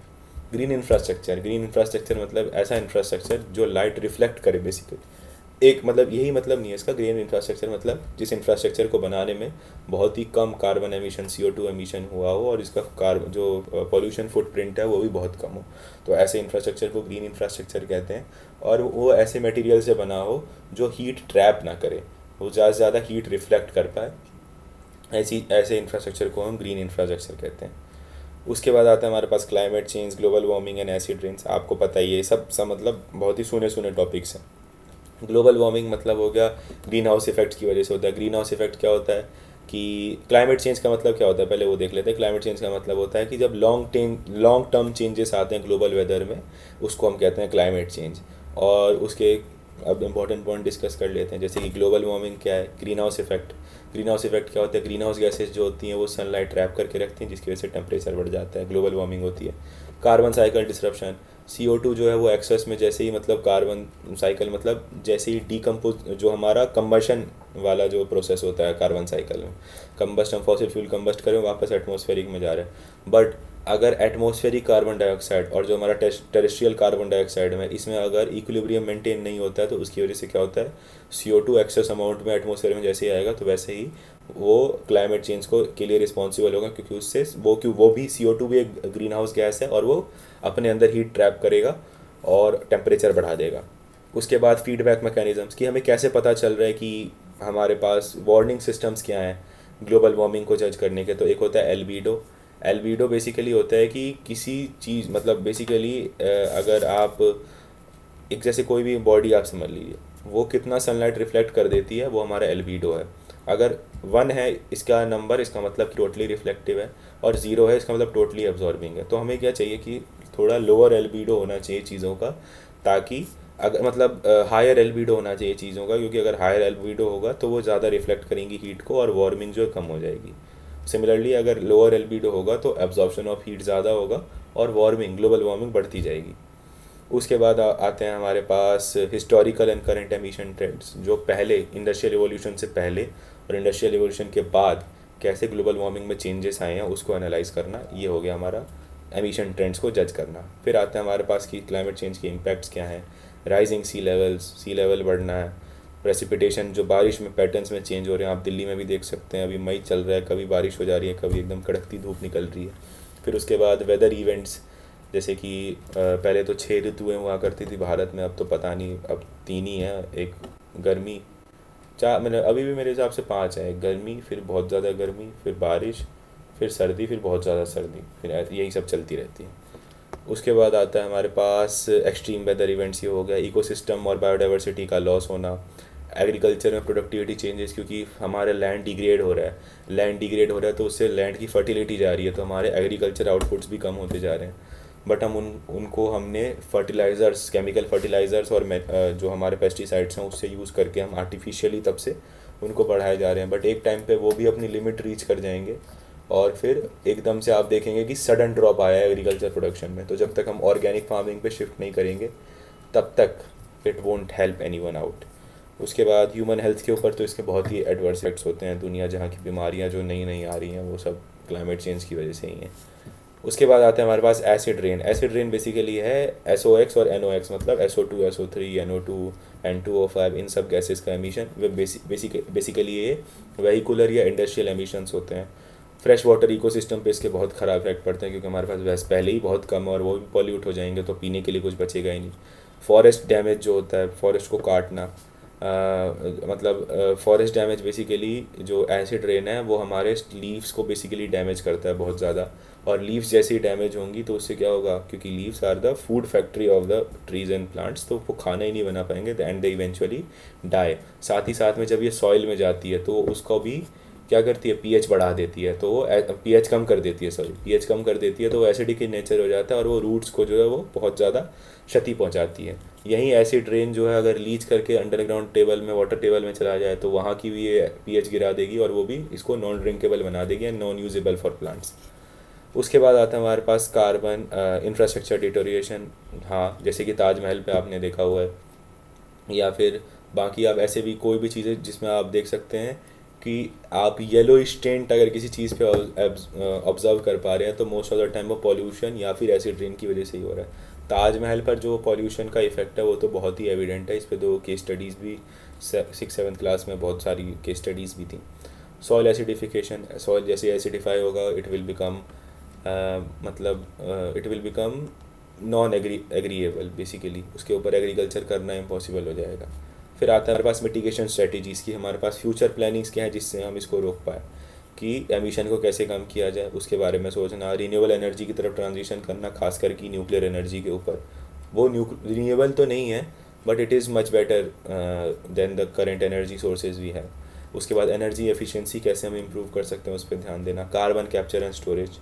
Green infrastructure मतलब ऐसा इंफ्रास्ट्रक्चर जो लाइट रिफ्लेक्ट करे बेसिकली। एक मतलब यही मतलब नहीं है इसका, ग्रीन इंफ्रास्ट्रक्चर मतलब जिस इंफ्रास्ट्रक्चर को बनाने में बहुत ही कम कार्बन एमिशन CO2 एमिशन हुआ हो और इसका जो पॉल्यूशन फुटप्रिंट है वो भी बहुत कम हो, तो ऐसे इंफ्रास्ट्रक्चर को ग्रीन इंफ्रास्ट्रक्चर कहते हैं। और वो ऐसे मटेरियल से बना हो जो हीट ट्रैप ना करे, वो ज़्यादा से ज़्यादा हीट रिफ्लेक्ट कर पाए, ऐसे इंफ्रास्ट्रक्चर को हम ग्रीन इंफ्रास्ट्रक्चर कहते हैं। उसके बाद आता है हमारे पास climate change, global warming and acid rains. आपको पता ही है सब मतलब बहुत ही सुने टॉपिक्स हैं। ग्लोबल वार्मिंग मतलब हो गया ग्रीन हाउस इफेक्ट की वजह से होता है। ग्रीन हाउस इफेक्ट क्या होता है कि क्लाइमेट चेंज का मतलब क्या होता है, पहले वो देख लेते हैं। क्लाइमेट चेंज का मतलब होता है कि जब लॉन्ग टर्म चेंजेस आते हैं ग्लोबल वेदर में, उसको हम कहते हैं क्लाइमेट चेंज। और उसके अब इंपॉर्टेंट पॉइंट डिस्कस कर लेते हैं, जैसे कि ग्लोबल वार्मिंग क्या है, ग्रीन हाउस इफेक्ट क्या होता है, ग्रीन हाउस गैसेज जो होती हैं वो सनलाइट ट्रैप करके रखती हैं, जिसकी वजह से टेम्परेचर बढ़ जाता है, ग्लोबल वार्मिंग होती है। कार्बन साइकिल डिसरप्शन, CO2 जो है वो एक्सेस में जैसे ही, मतलब कार्बन साइकिल मतलब जैसे ही डीकम्पोज, जो हमारा कंबशन वाला जो प्रोसेस होता है कार्बन साइकिल में, कंबस्ट हम फॉसिल फ्यूल कंबस्ट करें वापस एटमॉस्फेरिक में जा रहे हैं। बट अगर एटमॉस्फेरिक कार्बन डाइऑक्साइड और जो हमारा टेरेस्ट्रियल कार्बन डाइऑक्साइड में, इसमें अगर इक्विलिब्रियम मेंटेन नहीं होता है तो उसकी वजह से क्या होता है, CO2 एक्सेस अमाउंट में एटमॉस्फेयर में जैसे ही आएगा तो वैसे ही वो क्लाइमेट चेंज के लिए रिस्पॉन्सिबल होगा, क्योंकि उससे वो भी CO2 भी एक ग्रीन हाउस गैस है और वो अपने अंदर हीट ट्रैप करेगा और टेम्परेचर बढ़ा देगा। उसके बाद फीडबैक मैकेनिज़म्स, कि हमें कैसे पता चल रहा है कि हमारे पास वार्निंग सिस्टम्स क्या हैं ग्लोबल वार्मिंग को जज करने के। तो एक होता है एल्बीडो बेसिकली होता है कि किसी चीज़, मतलब बेसिकली अगर आप एक जैसे कोई भी बॉडी आप समझ लीजिए, वो कितना सनलाइट रिफ्लेक्ट कर देती है, वो हमारा एल्बीडो है। अगर 1 है इसका नंबर, इसका मतलब टोटली रिफ्लेक्टिव है, और 0 है इसका मतलब टोटली एब्जॉर्बिंग है। तो हमें क्या चाहिए कि थोड़ा लोअर एल्बीडो होना चाहिए चीज़ों का, ताकि अगर मतलब हायर एल्बीडो होना चाहिए चीज़ों का, क्योंकि अगर हायर एल्बीडो होगा तो वो ज़्यादा रिफ्लेक्ट करेंगी हीट को और वार्मिंग जो कम हो जाएगी। सिमिलरली अगर लोअर एल्बीडो होगा तो एब्जॉर्प्शन ऑफ हीट ज़्यादा होगा और ग्लोबल वार्मिंग बढ़ती जाएगी। उसके बाद आते हैं हमारे पास historical and current emission trends, जो पहले इंडस्ट्रियल रिवॉल्यूशन से पहले और इंडस्ट्रियल रिवॉल्यूशन के बाद कैसे ग्लोबल वार्मिंग में चेंजेस आए हैं उसको एनालाइज करना, ये हो गया हमारा एमिशन ट्रेंड्स को जज करना। फिर आता है हमारे पास कि क्लाइमेट चेंज के इम्पैक्ट्स क्या हैं, राइजिंग सी लेवल बढ़ना है, प्रेसिपिटेशन जो बारिश में पैटर्न्स में चेंज हो रहे हैं, आप दिल्ली में भी देख सकते हैं, अभी मई चल रहा है, कभी बारिश हो जा रही है, कभी एकदम कड़कती धूप निकल रही है। फिर उसके बाद वेदर इवेंट्स, जैसे कि पहले तो 6 ऋतुएं हुआ करती थी भारत में, अब तो पता नहीं, अब 3 ही हैं, एक गर्मी, चार, मतलब अभी भी मेरे हिसाब से 5 है, एक गर्मी, फिर बहुत ज़्यादा गर्मी, फिर बारिश, फिर सर्दी, फिर बहुत ज़्यादा सर्दी, फिर यही सब चलती रहती है। उसके बाद आता है हमारे पास एक्सट्रीम वेदर इवेंट्स, ये हो गया इकोसिस्टम और बायोडाइवर्सिटी का लॉस होना, एग्रीकल्चर में प्रोडक्टिविटी चेंजेस, क्योंकि हमारा लैंड डिग्रेड हो रहा है, तो उससे लैंड की फर्टिलिटी जा रही है, तो हमारे एग्रीकल्चर आउटपुट्स भी कम होते जा रहे हैं। बट हम उनको हमने फर्टिलाइज़र्स, केमिकल फर्टिलाइज़र्स और जो हमारे पेस्टिसाइड्स हैं उससे यूज़ करके हम आर्टिफिशियली तब से उनको बढ़ाए जा रहे हैं। बट एक टाइम पे वो भी अपनी लिमिट रीच कर जाएंगे और फिर एकदम से आप देखेंगे कि सडन ड्रॉप आया है एग्रीकल्चर प्रोडक्शन में। तो जब तक हम ऑर्गेनिक फार्मिंग पे शिफ्ट नहीं करेंगे तब तक it won't help any one out. उसके बाद ह्यूमन हेल्थ के ऊपर तो इसके बहुत ही एडवर्स इफेक्ट्स होते हैं। दुनिया जहाँ की बीमारियाँ जो नई नई आ रही हैं वो सब क्लाइमेट चेंज की वजह से ही हैं। उसके बाद आता है हमारे पास acid rain. Acid rain basically है SOx और NOx, मतलब SO2, SO3, NO2, N2O5, इन सब गैसेस का एमिशन। वे बेसिकली ये वेहिकुलर या इंडस्ट्रियल एमिशंस होते हैं। फ्रेश वाटर इकोसिस्टम पे इसके बहुत ख़राब इफेक्ट पड़ते हैं, क्योंकि हमारे पास वैसे पहले ही बहुत कम है और वो भी पॉल्यूट हो जाएंगे तो पीने के लिए कुछ बचेगा ही नहीं। फॉरेस्ट डैमेज जो होता है, फॉरेस्ट को काटना, मतलब फॉरेस्ट डैमेज बेसिकली जो एसिड रेन है वो हमारे लीव्स को बेसिकली डैमेज करता है बहुत ज़्यादा। और लीव्स जैसे ही डैमेज होंगी तो उससे क्या होगा, क्योंकि leaves are the food factory of the trees and plants, तो वो खाना ही नहीं बना पाएंगे एंड दे इवेंचुअली डाई। साथ ही साथ में जब ये सॉइल में जाती है तो उसको भी क्या करती है, पीएच बढ़ा देती है, तो वो पीएच कम कर देती है, पीएच कम कर देती है, तो वो एसिडिक इन नेचर हो जाता है और वो रूट्स को जो है वो बहुत ज़्यादा क्षति पहुंचाती है। यही एसिड रेन जो है अगर लीच करके अंडरग्राउंड टेबल में, वाटर टेबल में चला जाए तो वहाँ की भी ये पीएच गिरा देगी और वो भी इसको नॉन ड्रिंकेबल बना देगी and non usable for plants. उसके बाद आता है हमारे पास कार्बन इंफ्रास्ट्रक्चर डिटोरिएशन। हाँ, जैसे कि ताजमहल पे आपने देखा हुआ है, या फिर बाकी आप ऐसे भी कोई भी चीज़ें जिसमें आप देख सकते हैं कि आप येलो स्टेंट अगर किसी चीज़ पे ऑब्जर्व कर पा रहे हैं तो मोस्ट ऑफ द टाइम वो पॉल्यूशन या फिर एसिड रेन की वजह से ही हो रहा है। ताजमहल पर जो पॉल्यूशन का इफेक्ट है वो तो बहुत ही एविडेंट है, इस पर 2 केस स्टडीज़ भी 6th-7th क्लास में बहुत सारी केस स्टडीज़ भी थी। सॉइल एसिडिफिकेशन, सॉइल जैसे एसिडिफाई होगा it will become it will become non agreeable, basically उसके ऊपर एग्रीकल्चर करना इम्पॉसिबल हो जाएगा। फिर आता है हमारे पास मिटिगेशन स्ट्रेटजीज़ की, हमारे पास फ्यूचर प्लानिंग्स क्या है जिससे हम इसको रोक पाए, कि एमिशन को कैसे कम किया जाए उसके बारे में सोचना, रिन्यूएबल एनर्जी की तरफ ट्रांजिशन करना, खासकर की न्यूक्लियर एनर्जी के ऊपर। वो रिन्यूएबल तो नहीं है but it is much better than the current energy sources we have. उसके बाद एनर्जी एफिशिएंसी कैसे हम इम्प्रूव कर सकते हैं उस पर ध्यान देना। Carbon capture and storage,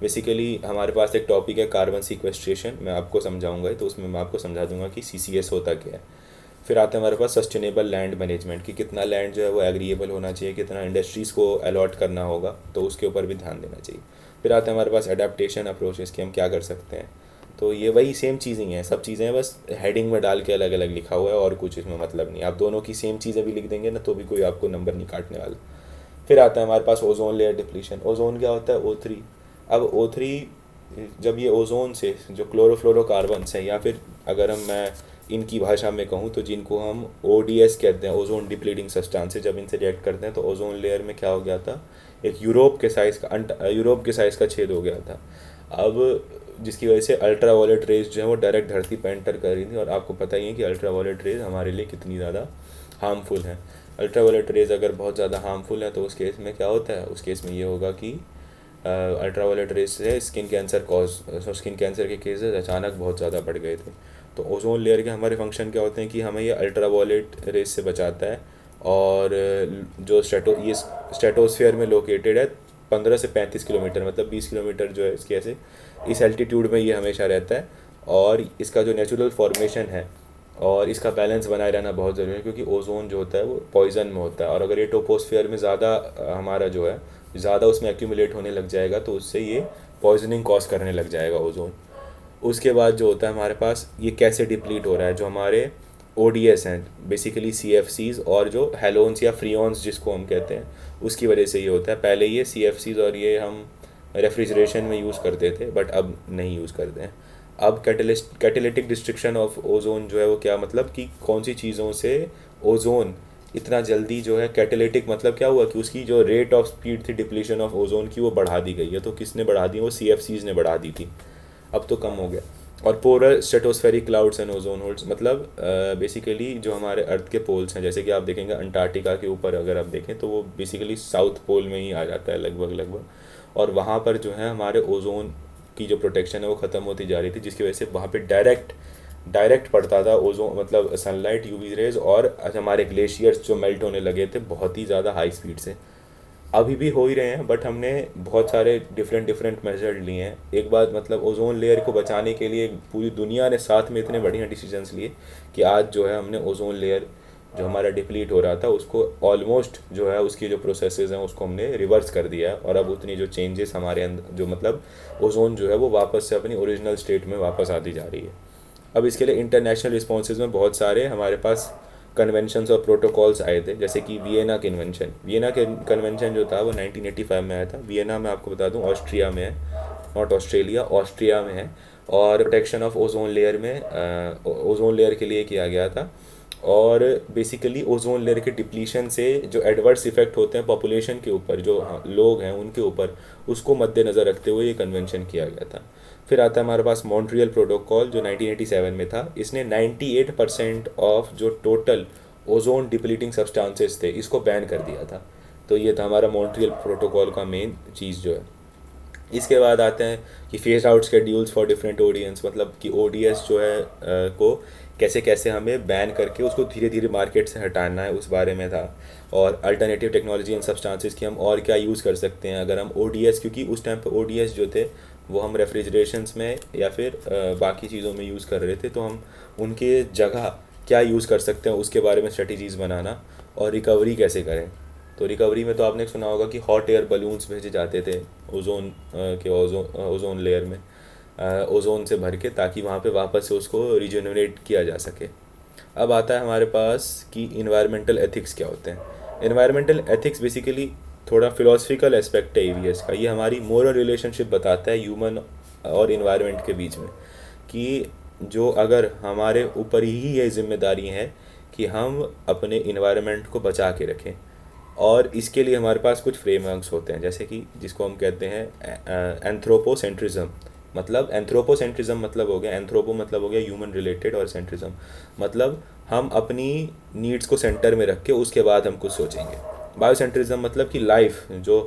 basically हमारे पास एक टॉपिक है कार्बन सीक्वेस्ट्रेशन, मैं आपको समझाऊंगा, तो उसमें मैं आपको समझा दूंगा कि CCS होता क्या है। फिर आता है हमारे पास सस्टेनेबल लैंड मैनेजमेंट, कि कितना लैंड जो है वो एग्रीएबल होना चाहिए, कितना इंडस्ट्रीज़ को अलॉट करना होगा, तो उसके ऊपर भी ध्यान देना चाहिए। फिर आता है हमारे पास एडेप्टेशन अप्रोचेस, कि हम क्या कर सकते हैं। तो ये वही सेम चीज़ें हैं, सब चीज़ें हैं, बस हेडिंग में डाल के अलग अलग लिखा हुआ है और कुछ इसमें मतलब नहीं। आप दोनों की सेम चीज़ें भी लिख देंगे ना तो भी कोई आपको नंबर नहीं काटने वाला। फिर आता है हमारे पास ओजोन लेयर डिप्लीशन। ओजोन क्या होता है, O3। अब O3 जब ये ओजोन से जो क्लोरोफ्लोरोकार्बन्स हैं, या फिर अगर मैं इनकी भाषा में कहूँ तो जिनको हम ODS कहते हैं, ओजोन डिप्लीटिंग सब्सटेंसेस, जब इनसे रिएक्ट करते हैं तो ओजोन लेयर में क्या हो गया था, एक यूरोप के साइज़ का छेद हो गया था। अब जिसकी वजह से अल्ट्रा वायलेट रेज जो है वो डायरेक्ट धरती पर एंटर कर रही थी, और आपको पता ही है कि अल्ट्रा वायलेट रेज हमारे लिए कितनी ज़्यादा हार्मफुल है। अल्ट्रा वायलेट रेज अगर बहुत ज़्यादा हार्मफुल है तो उस केस में क्या होता है, उस केस में ये होगा कि अल्ट्रा वायलेट रेज से स्किन कैंसर के केसेस अचानक बहुत ज़्यादा बढ़ गए थे। तो ओजोन लेयर के हमारे फंक्शन क्या होते हैं कि हमें ये अल्ट्रा वायलेट रेज से बचाता है, और जो ये स्ट्रेटोस्फीयर में लोकेटेड है 15 से 35 किलोमीटर, मतलब 20 किलोमीटर जो है इसके ऐसे इस एल्टीट्यूड में ये हमेशा रहता है। और इसका जो नेचुरल फॉर्मेशन है और इसका बैलेंस बनाए रहना बहुत ज़रूरी है, क्योंकि ओजोन जो होता है वो पॉइजन में होता है, और अगर ये टोपोस्फियर में ज़्यादा हमारा जो है ज़्यादा उसमें एक्यूमुलेट होने लग जाएगा तो उससे ये पॉइजनिंग कॉज करने लग जाएगा ओजोन। उसके बाद जो होता है हमारे पास ये कैसे डिप्लीट हो रहा है, जो हमारे ODS हैं बेसिकली CFCs और जो हेलोन्स या फ्रियोन्स जिसको हम कहते हैं, उसकी वजह से ये होता है। पहले ये CFCs और ये हम रेफ्रिजरेशन में यूज़ करते थे, बट अब नहीं यूज़ करते हैं। अब कैटेलिटिक डिस्ट्रक्शन ऑफ ओजोन जो है वो क्या मतलब कि कौन सी चीज़ों से ओजोन इतना जल्दी जो है, कैटेलिटिक मतलब क्या हुआ कि उसकी जो रेट ऑफ स्पीड थी डिप्लीशन ऑफ ओजोन की वो बढ़ा दी गई है। तो किसने बढ़ा दी? वो CFCs ने बढ़ा दी थी, अब तो कम हो गया। और polar stratospheric clouds and ozone holes, मतलब बेसिकली जो हमारे अर्थ के पोल्स हैं, जैसे कि आप देखेंगे अंटार्कटिका के ऊपर अगर आप देखें तो वो बेसिकली साउथ पोल में ही आ जाता है लगभग। और वहाँ पर जो है हमारे ओजोन की जो प्रोटेक्शन है वो ख़त्म होती जा रही थी, जिसकी वजह से वहाँ पे डायरेक्ट पड़ता था ओजोन, मतलब सनलाइट, UV रेज, और हमारे ग्लेशियर्स जो मेल्ट होने लगे थे बहुत ही ज़्यादा हाई स्पीड से। अभी भी हो ही रहे हैं, बट हमने बहुत सारे डिफरेंट मेजर लिए हैं। एक बात मतलब ओजोन लेयर को बचाने के लिए पूरी दुनिया ने साथ में इतने बढ़िया डिसीजंस लिए कि आज जो है हमने ओजोन लेयर जो हमारा डिप्लीट हो रहा था उसको ऑलमोस्ट जो है उसकी जो प्रोसेसेस हैं उसको हमने रिवर्स कर दिया है। और अब उतनी जो चेंजेस हमारे अंदर जो मतलब ओजोन जो है वो वापस से अपनी ओरिजिनल स्टेट में वापस आती जा रही है। अब इसके लिए इंटरनेशनल रिस्पॉन्सेज में बहुत सारे हमारे पास कन्वेंशंस और प्रोटोकॉल्स आए थे, जैसे कि वियना कन्वेंशन। वियना कन्वेंशन जो था वो 1985 में आया था। वियना में आपको बता दूं ऑस्ट्रिया में है, नॉट ऑस्ट्रेलिया, ऑस्ट्रिया में है। और प्रोटेक्शन ऑफ ओजोन लेयर में ओजोन लेयर के लिए किया गया था। और बेसिकली ओजोन लेयर के डिप्लीशन से जो एडवर्स इफेक्ट होते हैं पॉपुलेशन के ऊपर, जो लोग हैं उनके ऊपर, उसको मद्देनज़र रखते हुए ये कन्वेंशन किया गया था। फिर आता है हमारे पास मॉन्ट्रियल प्रोटोकॉल जो 1987 में था। इसने 98% ऑफ जो टोटल ओजोन डिप्लीटिंग सब्सटेंसेस थे इसको बैन कर दिया था। तो ये था हमारा मॉन्ट्रियल प्रोटोकॉल का मेन चीज़ जो है। इसके बाद आते हैं कि phase out schedules for different audience, मतलब कि ODS जो है को कैसे कैसे हमें बैन करके उसको धीरे धीरे मार्केट से हटाना है, उस बारे में था। और अल्टरनेटिव टेक्नोलॉजी एंड सब्सटेंसेस की हम और क्या यूज़ कर सकते हैं अगर हम ODS, क्योंकि उस टाइम पे ODS जो थे वो हम रेफ्रिजरेशंस में या फिर बाकी चीज़ों में यूज़ कर रहे थे, तो हम उनके जगह क्या यूज़ कर सकते हैं उसके बारे में स्ट्रेटजीज़ बनाना। और रिकवरी कैसे करें, तो रिकवरी में तो आपने सुना होगा कि हॉट एयर बलून्स भेजे जाते थे ओजोन के ओजोन लेयर में ओजोन से भर के, ताकि वहाँ पे वापस से उसको रिजेनरेट किया जा सके। अब आता है हमारे पास कि इन्वायरमेंटल एथिक्स क्या होते हैं। इन्वायरमेंटल एथिक्स बेसिकली थोड़ा फिलोसफिकल एस्पेक्ट है EVS का। ये हमारी मोरल रिलेशनशिप बताता है ह्यूमन और इन्वायरमेंट के बीच में, कि जो अगर हमारे ऊपर ही ये जिम्मेदारी है कि हम अपने इन्वायरमेंट को बचा के रखें। और इसके लिए हमारे पास कुछ फ्रेमवर्क्स होते हैं, जैसे कि जिसको हम कहते हैं एंथ्रोपोसेंट्रिज्म। मतलब एंथ्रोपोसेंट्रिज्म मतलब हो गया, एंथ्रोपो मतलब हो गया ह्यूमन रिलेटेड, और सेंट्रिज्म मतलब हम अपनी नीड्स को सेंटर में रख के उसके बाद हम कुछ सोचेंगे। बायोसेंट्रिज्म मतलब कि लाइफ जो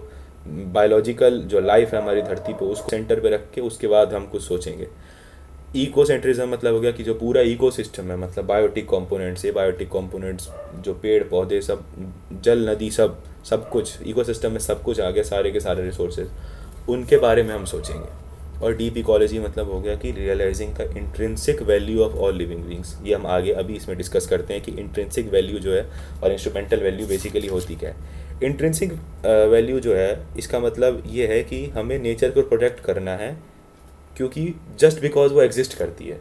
बायोलॉजिकल जो लाइफ है हमारी धरती पे उसको सेंटर पे रख के उसके बाद हम कुछ सोचेंगे। इकोसेंट्रिज्म मतलब हो गया कि जो पूरा इकोसिस्टम है, मतलब बायोटिक कंपोनेंट्स, ये बायोटिक कंपोनेंट्स जो पेड़ पौधे सब, जल नदी, सब कुछ इकोसिस्टम में सब कुछ आ गया, सारे के सारे रिसोर्सेज, उनके बारे में हम सोचेंगे। और डीप इकोलॉजी मतलब हो गया कि realizing the intrinsic value of all living beings. ये हम आगे अभी इसमें डिस्कस करते हैं कि इंट्रिंसिक वैल्यू जो है और इंस्ट्रूमेंटल वैल्यू बेसिकली होती क्या है। इंट्रिंसिक वैल्यू जो है इसका मतलब ये है कि हमें नेचर को प्रोटेक्ट करना है, क्योंकि जस्ट बिकॉज वो एग्जिस्ट करती है।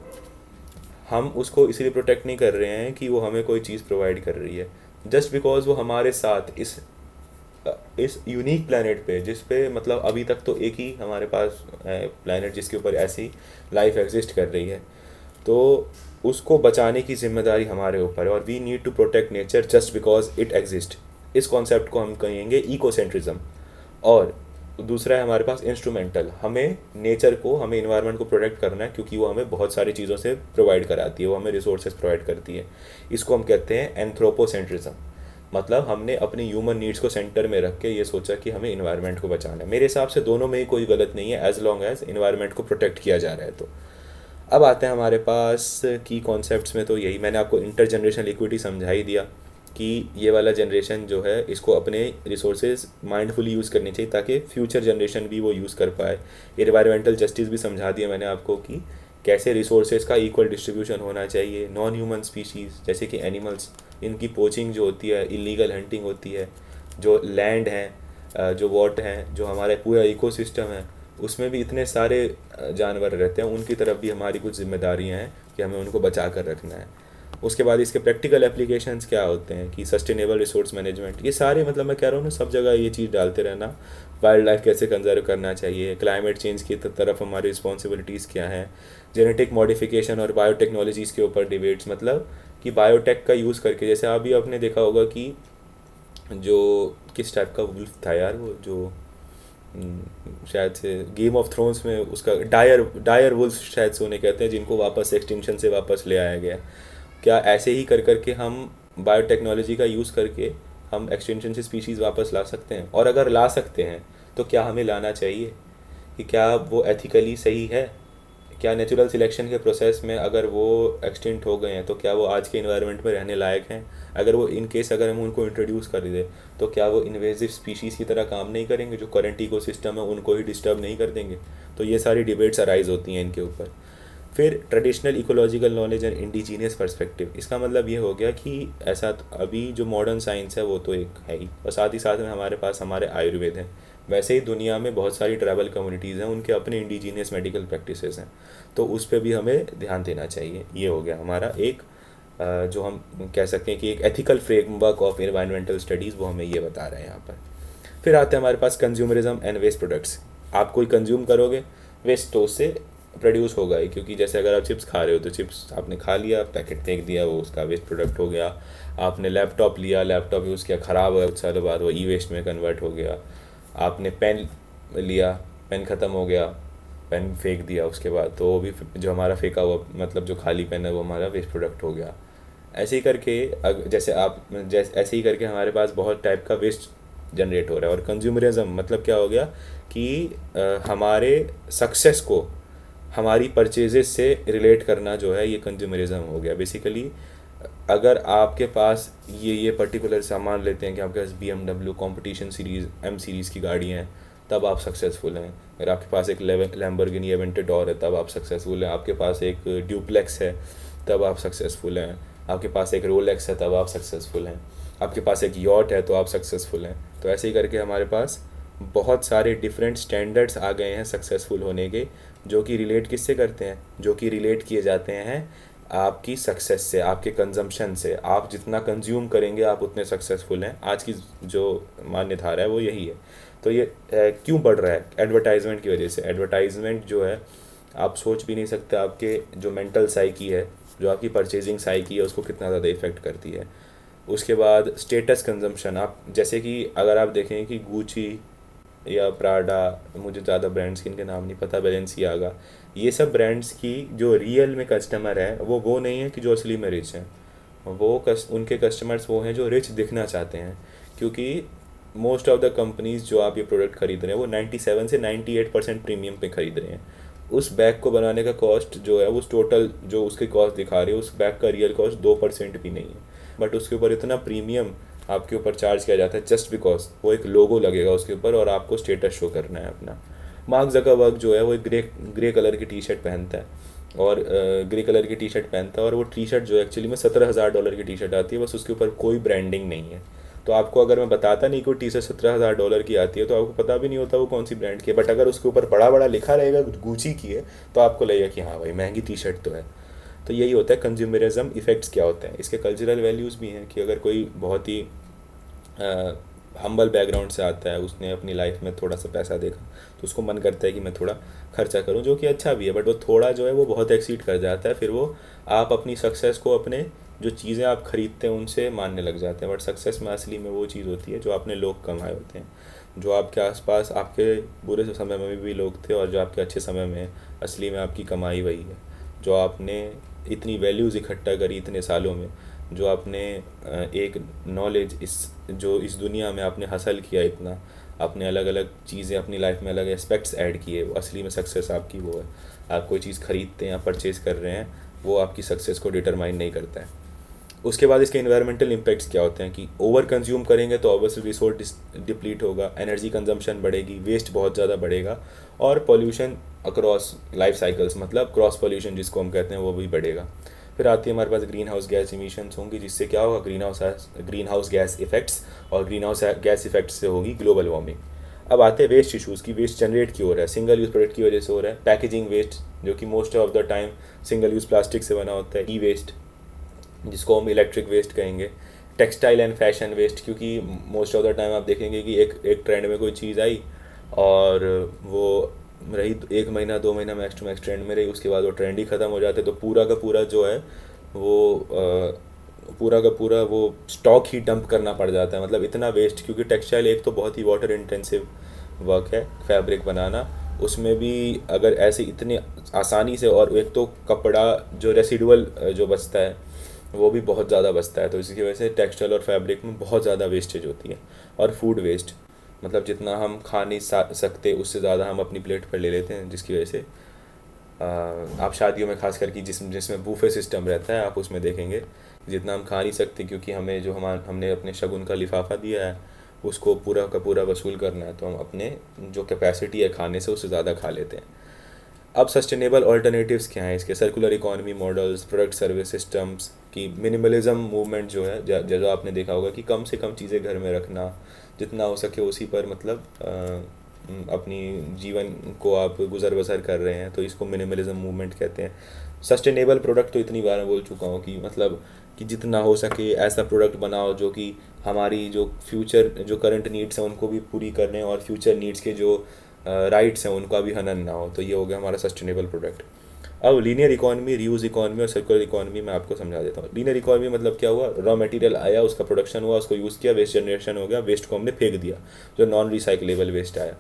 हम उसको इसलिए प्रोटेक्ट नहीं कर रहे हैं कि वो हमें कोई चीज़ प्रोवाइड कर रही है, जस्ट बिकॉज वो हमारे साथ इस यूनिक प्लानट पे, जिस पे मतलब अभी तक तो एक ही हमारे पास प्लानट जिसके ऊपर ऐसी लाइफ एग्जिस्ट कर रही है, तो उसको बचाने की जिम्मेदारी हमारे ऊपर है। और we need to protect nature just because it exist. इस कॉन्सेप्ट को हम कहेंगे इकोसेंट्रिज्म। और दूसरा है हमारे पास इंस्ट्रूमेंटल, हमें नेचर को, हमें इन्वायरमेंट को प्रोटेक्ट करना है, क्योंकि वो हमें बहुत सारी चीज़ों से प्रोवाइड कराती है, वो हमें रिसोर्सेज प्रोवाइड करती है। इसको हम कहते हैं एंथ्रोपोसेंट्रिज्म। मतलब हमने अपनी ह्यूमन नीड्स को सेंटर में रख के ये सोचा कि हमें इन्वायरमेंट को बचाना है। मेरे हिसाब से दोनों में ही कोई गलत नहीं है, एज लॉन्ग एज इन्वायरमेंट को प्रोटेक्ट किया जा रहा है। तो अब आते हैं हमारे पास की कॉन्सेप्ट्स में, तो यही मैंने आपको इंटर जनरेशनल इक्विटी समझा ही दिया कि ये वाला जनरेशन जो है इसको अपने रिसोर्सेज माइंडफुली यूज़ करनी चाहिए ताकि फ्यूचर जनरेशन भी वो यूज़ कर पाए। एनवायरमेंटल जस्टिस भी समझा दिया मैंने आपको कि कैसे रिसोर्सेज का इक्वल डिस्ट्रीब्यूशन होना चाहिए। नॉन ह्यूमन स्पीशीज़ जैसे कि एनिमल्स, इनकी पोचिंग जो होती है, इलीगल हंटिंग होती है, जो लैंड हैं, जो वाटर हैं, जो हमारा पूरा इकोसिस्टम है, उसमें भी इतने सारे जानवर रहते हैं, उनकी तरफ भी हमारी कुछ जिम्मेदारियां हैं कि हमें उनको बचा कर रखना है। उसके बाद इसके प्रैक्टिकल एप्लीकेशंस क्या होते हैं कि सस्टेनेबल रिसोर्स मैनेजमेंट, ये सारे मतलब मैं कह रहा हूँ ना सब जगह ये चीज़ डालते रहना। वाइल्ड लाइफ कैसे कंजर्व करना चाहिए, क्लाइमेट चेंज की तरफ हमारी रिस्पॉन्सिबिलिटीज़ क्या हैं, जेनेटिक मॉडिफिकेशन और बायोटेक्नोलॉजीज़ के ऊपर डिबेट्स, मतलब कि बायोटेक का यूज़ करके, जैसे अभी आपने देखा होगा कि जो किस टाइप का वुल्फ था यार वो जो शायद से गेम ऑफ थ्रोन्स में उसका डायर डायर वुल्फ शायद से उन्हें कहते हैं, जिनको वापस एक्सटिंक्शन से वापस ले आया गया। क्या ऐसे ही कर करके हम बायोटेक्नोलॉजी का यूज़ करके हम एक्सटेंशन से स्पीशीज़ वापस ला सकते हैं? और अगर ला सकते हैं तो क्या हमें लाना चाहिए? कि क्या वो एथिकली सही है? क्या नेचुरल सिलेक्शन के प्रोसेस में अगर वो एक्सटिंक्ट हो गए हैं तो क्या वो आज के इन्वायरमेंट में रहने लायक हैं? अगर वो इन केस अगर हम उनको इंट्रोड्यूस कर दें तो क्या वो इन्वेजिव स्पीशीज़ की तरह काम नहीं करेंगे? जो करंट इकोसिस्टम है उनको ही डिस्टर्ब नहीं कर देंगे? तो ये सारी डिबेट्स अराइज होती हैं इनके ऊपर। फिर traditional ecological knowledge and indigenous perspective, इसका मतलब ये हो गया कि ऐसा अभी जो मॉडर्न साइंस है वो तो एक है ही, और साथ ही साथ में हमारे पास हमारे आयुर्वेद हैं। वैसे ही दुनिया में बहुत सारी ट्राइबल कम्युनिटीज़ हैं, उनके अपने इंडिजीनियस मेडिकल प्रैक्टिसेस हैं, तो उस पर भी हमें ध्यान देना चाहिए। ये हो गया हमारा एक जो हम कह सकते हैं कि एक ethical framework of environmental studies, वो हमें ये बता रहे हैं यहाँ पर। फिर आते हैं हमारे पास कंज्यूमरिज्म एंड वेस्ट प्रोडक्ट्स। आप कोई कंज्यूम करोगे, वेस्ट तो उससे प्रोड्यूस होगा ही, क्योंकि जैसे अगर आप चिप्स खा रहे हो तो चिप्स आपने खा लिया, पैकेट फेंक दिया, वो उसका वेस्ट प्रोडक्ट हो गया। आपने लैपटॉप लिया, लैपटॉप यूज़ किया, ख़राब हुआ, कुछ सालों बाद वो ई वेस्ट में कन्वर्ट हो गया। आपने पेन लिया, पेन ख़त्म हो गया, पेन फेंक दिया उसके बाद, तो वो भी जो हमारा फेंका हुआ मतलब जो खाली पेन है वो हमारा वेस्ट प्रोडक्ट हो गया। ऐसे ही करके ऐसे ही करके हमारे पास बहुत टाइप का वेस्ट जनरेट हो रहा है। और कंज्यूमरिज्म मतलब क्या हो गया कि हमारे सक्सेस को हमारी परचेजेस से रिलेट करना जो है, ये कंज्यूमरिज्म हो गया बेसिकली। अगर आपके पास ये पर्टिकुलर सामान लेते हैं कि आपके पास BMW competition series M series की गाड़ी हैं, तब आप सक्सेसफुल हैं। अगर आपके पास एक लैम्बोर्गिनी एवेंटेडोर है तब आप सक्सेसफुल हैं। आपके पास एक ड्यूप्लेक्स है तब आप सक्सेसफुल हैं। आपके पास एक रोलेक्स है तब आप सक्सेसफुल हैं। आपके पास एक यॉट है तो आप सक्सेसफुल हैं। तो ऐसे ही करके हमारे पास बहुत सारे डिफरेंट स्टैंडर्ड्स आ गए हैं सक्सेसफुल होने के, जो कि रिलेट किससे करते हैं? जो कि रिलेट किए जाते हैं आपकी सक्सेस से, आपके कंजम्पशन से। आप जितना कंज्यूम करेंगे आप उतने सक्सेसफुल हैं। आज की जो मान्य धारा है वो यही है। तो ये क्यों बढ़ रहा है? एडवर्टाइजमेंट की वजह से। एडवर्टाइजमेंट जो है, आप सोच भी नहीं सकते आपके जो मेंटल साइकी है, जो आपकी परचेजिंग साइकी है, उसको कितना ज़्यादा इफ़ेक्ट करती है। उसके बाद स्टेटस कंजम्पशन। आप जैसे कि अगर आप देखें कि गूची या प्राडा, मुझे ज़्यादा ब्रांड्स की इनके नाम नहीं पता, बैलेंसियागा, ये सब ब्रांड्स की जो रियल में कस्टमर है वो नहीं है कि जो असली में रिच हैं। उनके कस्टमर्स वो हैं जो रिच दिखना चाहते हैं। क्योंकि मोस्ट ऑफ द कंपनीज जो आप ये प्रोडक्ट खरीद रहे हैं वो 97 से 98% प्रीमियम पे खरीद रहे हैं। उस बैग को बनाने का कॉस्ट जो है, उस टोटल जो उसके कॉस्ट दिखा रही है, उस बैग का रियल कॉस्ट 2% भी नहीं है, बट उसके ऊपर इतना प्रीमियम आपके ऊपर चार्ज किया जाता है जस्ट बिकॉज वो एक लोगो लगेगा उसके ऊपर और आपको स्टेटस शो करना है अपना। मार्क ज़करबर्ग जो है वो एक ग्रे कलर की टी शर्ट पहनता है, और ग्रे कलर की टी शर्ट पहनता है, और वो टी शर्ट जो एक्चुअली में $17,000 की टी शर्ट आती है, बस उसके ऊपर कोई ब्रांडिंग नहीं है। तो आपको अगर मैं बताता नहीं कि वो टी शर्ट $17,000 की आती है तो आपको पता भी नहीं होता वो कौन सी ब्रांड की है। बट अगर उसके ऊपर बड़ा बड़ा लिखा रहेगा गूची की है तो आपको लगेगा कि हाँ भाई महंगी टी शर्ट तो है। तो यही होता है कंज्यूमरिज्म। इफ़ेक्ट्स क्या होते हैं इसके? कल्चरल वैल्यूज़ भी हैं कि अगर कोई बहुत ही हम्बल बैकग्राउंड से आता है, उसने अपनी लाइफ में थोड़ा सा पैसा देखा तो उसको मन करता है कि मैं थोड़ा खर्चा करूं, जो कि अच्छा भी है, बट वो थोड़ा जो है वो बहुत एक्सीड कर जाता है। फिर वो आप अपनी सक्सेस को अपने जो चीज़ें आप खरीदते हैं उनसे मानने लग जाते हैं। बट सक्सेस में असली में वो चीज़ होती है जो आपने लोग कमाए होते हैं, जो आपके आसपास आपके बुरे समय में भी लोग थे, और जो आपके अच्छे समय में असली में आपकी कमाई वही है। जो आपने इतनी वैल्यूज़ इकट्ठा करी इतने सालों में, जो आपने एक नॉलेज इस दुनिया में आपने हासिल किया, इतना आपने अलग अलग चीज़ें अपनी लाइफ में अलग एस्पेक्ट्स ऐड किए, वो असली में सक्सेस आपकी वो है। आप कोई चीज़ खरीदते हैं या परचेज़ कर रहे हैं, वो आपकी सक्सेस को डिटरमाइन नहीं करता है। उसके बाद इसके इन्वायरमेंटल इम्पैक्ट्स क्या होते हैं कि ओवर कंज्यूम करेंगे तो ऑब्वियसली रिसोर्स डिप्लीट होगा, एनर्जी कंजम्पशन बढ़ेगी, वेस्ट बहुत ज़्यादा बढ़ेगा, और पॉल्यूशन अक्रॉस लाइफ साइकिल्स, मतलब क्रॉस पॉल्यूशन जिसको हम कहते हैं, वो भी बढ़ेगा। फिर आती है हमारे पास ग्रीन हाउस गैस इमिशंस होंगी, जिससे क्या होगा? ग्रीन हाउस गैस इफेक्ट्स, और ग्रीन हाउस गैस इफेक्ट्स से होगी ग्लोबल वार्मिंग। अब आते हैं वेस्ट इशूज़ की। वेस्ट जनरेट क्यों हो रहा है? सिंगल यूज़ प्रोडक्ट की वजह से हो रहा है। पैकेजिंग वेस्ट, जो कि most of the time single use plastic से बना होता है। ई वेस्ट, जिसको हम इलेक्ट्रिक वेस्ट कहेंगे। टेक्सटाइल एंड फैशन वेस्ट, क्योंकि मोस्ट ऑफ द टाइम आप देखेंगे कि एक एक ट्रेंड में कोई चीज़ आई और वो रही 1 महीना 2 महीना मैक्स टू मैक्स ट्रेंड में रही, उसके बाद वो ट्रेंड ही ख़त्म हो जाते, तो पूरा का पूरा जो है वो पूरा का पूरा वो स्टॉक ही डंप करना पड़ जाता है। मतलब इतना वेस्ट, क्योंकि टेक्सटाइल एक तो बहुत ही वाटर इंटेंसिव वर्क है फैब्रिक बनाना, उसमें भी अगर ऐसे इतने आसानी से, और एक तो कपड़ा जो रेसिडुअल जो बचता है वो भी बहुत ज़्यादा बचता है, तो इसकी वजह से टेक्सटाइल और फैब्रिक में बहुत ज़्यादा वेस्टेज होती है। और फूड वेस्ट, मतलब जितना हम खा नहीं सकते उससे ज़्यादा हम अपनी प्लेट पर ले लेते हैं, जिसकी वजह से आप शादियों में खास करके जिसमें बूफे सिस्टम रहता है, आप उसमें देखेंगे जितना हम खा नहीं सकते, क्योंकि हमें जो हमने अपने शगुन का लिफाफा दिया है उसको पूरा का पूरा वसूल करना है, तो हम अपने जो कैपेसिटी है खाने से उससे ज़्यादा खा लेते हैं। अब सस्टेनेबल ऑल्टरनेटिव्स क्या हैं इसके? Circular economy models, product service systems की मिनिमलिज्म मूवमेंट जो है, जो आपने देखा होगा कि कम से कम चीज़ें घर में रखना, जितना हो सके उसी पर मतलब अपनी जीवन को आप गुजर बसर कर रहे हैं, तो इसको मिनिमलिज्म मूवमेंट कहते हैं। सस्टेनेबल प्रोडक्ट तो इतनी बार मैं बोल चुका हूँ कि मतलब कि जितना हो सके ऐसा प्रोडक्ट बनाओ जो कि हमारी जो फ्यूचर जो करंट नीड्स हैं उनको भी पूरी करने, और फ्यूचर नीड्स के जो राइट्स हैं उनका भी हनन ना हो, तो ये हो गया हमारा सस्टेनेबल प्रोडक्ट। अब लीनियर इकोनॉमी, रीयूज इकोनॉमी और सर्कुलर इकोनॉमी मैं आपको समझा देता हूँ। लीनियर इकोनॉमी मतलब क्या हुआ? रॉ मटेरियल आया, उसका प्रोडक्शन हुआ, उसको यूज़ किया, वेस्ट जनरेशन हो गया, वेस्ट को हमने फेंक दिया, जो नॉन रिसाइकलेबल वेस्ट आया।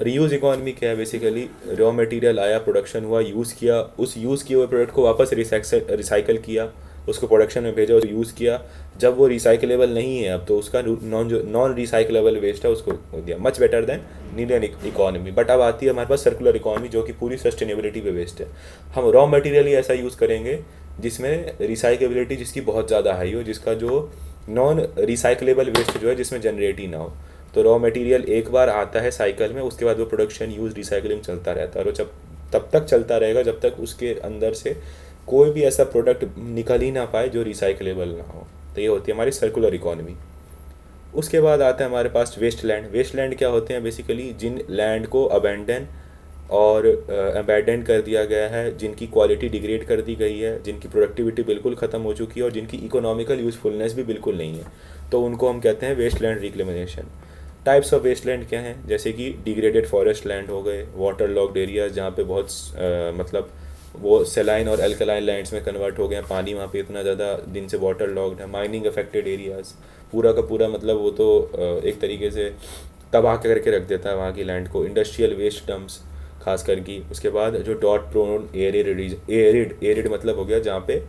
रीयूज इकोनॉमी क्या है? बेसिकली रॉ मटेरियल आया, प्रोडक्शन हुआ, यूज़ किया, उस यूज़ किए हुए प्रोडक्ट को वापस रिसाइकल किया, उसको प्रोडक्शन में भेजा, उसको यूज़ किया, जब वो रिसाइकलेबल नहीं है अब तो उसका नॉन रिसाइकलेबल वेस्ट है उसको दिया। Much better then linear economy. But अब आती है हमारे पास सर्कुलर इकोनॉमी, जो कि पूरी सस्टेनेबिलिटी पे बेस्ड है। हम रॉ मटेरियल ही ऐसा यूज़ करेंगे जिसमें रिसाइकेबिलिटी जिसकी बहुत ज़्यादा हाई हो, जिसका जो नॉन रिसाइकलेबल वेस्ट जो है जिसमें जनरेट ही ना हो। तो रॉ मटेरियल एक बार आता है साइकिल में, उसके बाद वो प्रोडक्शन यूज़ रिसाइकलिंग चलता रहता है, और जब तब तक चलता रहेगा जब तक उसके अंदर से कोई भी ऐसा प्रोडक्ट निकल ही ना पाए जो रिसाइकलेबल ना हो। तो ये होती है हमारी सर्कुलर इकोनॉमी। उसके बाद आता है हमारे पास वेस्ट लैंड। वेस्ट लैंड क्या होते हैं? बेसिकली जिन लैंड को अबैंडन कर दिया गया है, जिनकी क्वालिटी डिग्रेड कर दी गई है, जिनकी प्रोडक्टिविटी बिल्कुल ख़त्म हो चुकी है और जिनकी इकोनॉमिकल यूज़फुलनेस भी बिल्कुल नहीं है, तो उनको हम कहते हैं waste land reclamation. Types of waste land क्या हैं? जैसे कि डिग्रेडेड फॉरेस्ट लैंड हो गए, वाटर लॉक्ड एरियाज जहाँ पे बहुत मतलब वो सेलाइन और अल्कलाइन लैंड्स में कन्वर्ट हो गए हैं, पानी वहाँ पे इतना ज़्यादा दिन से वाटर लॉक्ड है। माइनिंग अफेक्टेड एरियाज़, पूरा का पूरा मतलब वो तो एक तरीके से तबाह करके रख देता है वहाँ की लैंड को। इंडस्ट्रियल वेस्ट डम्प्स खास करके। उसके बाद जो डॉट प्रोन एरिड मतलब हो गया जहाँ पे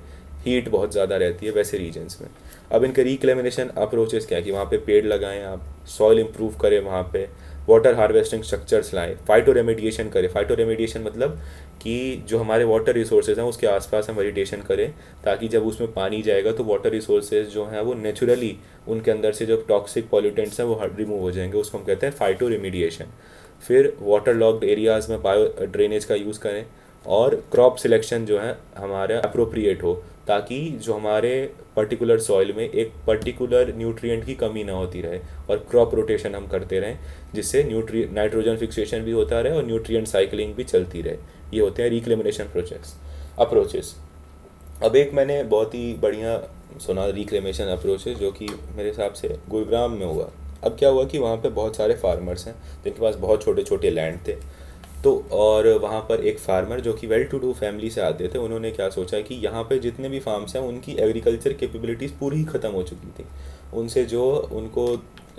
हीट बहुत ज़्यादा रहती है, वैसे रीजन्स में। अब इनके रिक्लेमिनेशन अप्रोचेस क्या है कि वहाँ पे पेड़ लगाएं आप, सॉइल इम्प्रूव करें वहाँ पे, वाटर हार्वेस्टिंग स्ट्रक्चर्स लाएं, फाइटो रेमेडिएशन करें। फाइटो रेमेडिएशन मतलब कि जो हमारे वाटर रिसोर्सेज हैं उसके आसपास हम वेजिटेशन करें, ताकि जब उसमें पानी जाएगा तो वाटर रिसोर्सेज जो हैं वो नेचुरली उनके अंदर से जो टॉक्सिक पॉल्यूटेंट्स हैं वो रिमूव हो जाएंगे, उसको हम कहते हैं फाइटो रेमेडिएशन। फिर वाटर लॉक्ड एरियाज़ में बायो ड्रेनेज का यूज़ करें, और क्रॉप सिलेक्शन जो है हमारा अप्रोप्रिएट हो, ताकि जो हमारे पर्टिकुलर सॉइल में एक पर्टिकुलर न्यूट्रिएंट की कमी ना होती रहे, और क्रॉप रोटेशन हम करते रहें, जिससे नाइट्रोजन फिक्सेशन भी होता रहे और न्यूट्रिएंट साइकिलिंग भी चलती रहे। ये होते हैं रिक्लेमिनेशन अप्रोचेस। अब एक मैंने बहुत ही बढ़िया सुना रिक्लेमेशन अप्रोचेस, जो कि मेरे हिसाब से गुरुग्राम में हुआ। अब क्या हुआ कि वहाँ पे बहुत सारे फार्मर्स हैं जिनके पास बहुत छोटे छोटे लैंड थे, तो और वहाँ पर एक फार्मर जो कि वेल टू डू फैमिली से आते थे, उन्होंने क्या सोचा कि यहाँ पे जितने भी फार्म्स हैं उनकी एग्रीकल्चर कैपेबिलिटीज़ पूरी ही ख़त्म हो चुकी थी। उनसे जो उनको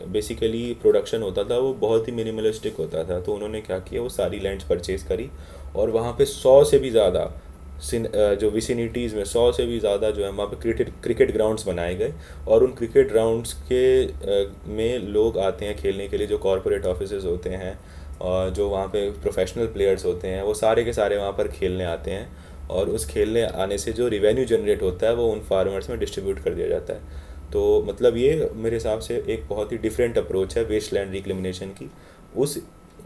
बेसिकली प्रोडक्शन होता था वो बहुत ही मिनिमलिस्टिक होता था, तो उन्होंने क्या किया, वो सारी लैंड्स परचेज़ करी, और वहाँ पे 100 से भी ज़्यादा जो विसिनिटीज़ में 100 से भी ज़्यादा जो है वहाँ पे क्रिकेट ग्राउंड्स बनाए गए। और उन क्रिकेट ग्राउंड्स के में लोग आते हैं खेलने के लिए, जो कॉरपोरेट ऑफिसेज होते हैं और जो वहाँ पे प्रोफेशनल प्लेयर्स होते हैं, वो सारे के सारे वहाँ पर खेलने आते हैं, और उस खेलने आने से जो रिवेन्यू जनरेट होता है वो उन फार्मर्स में डिस्ट्रीब्यूट कर दिया जाता है। तो मतलब ये मेरे हिसाब से एक बहुत ही डिफरेंट अप्रोच है वेस्ट लैंड रिक्लेमिनेशन की। उस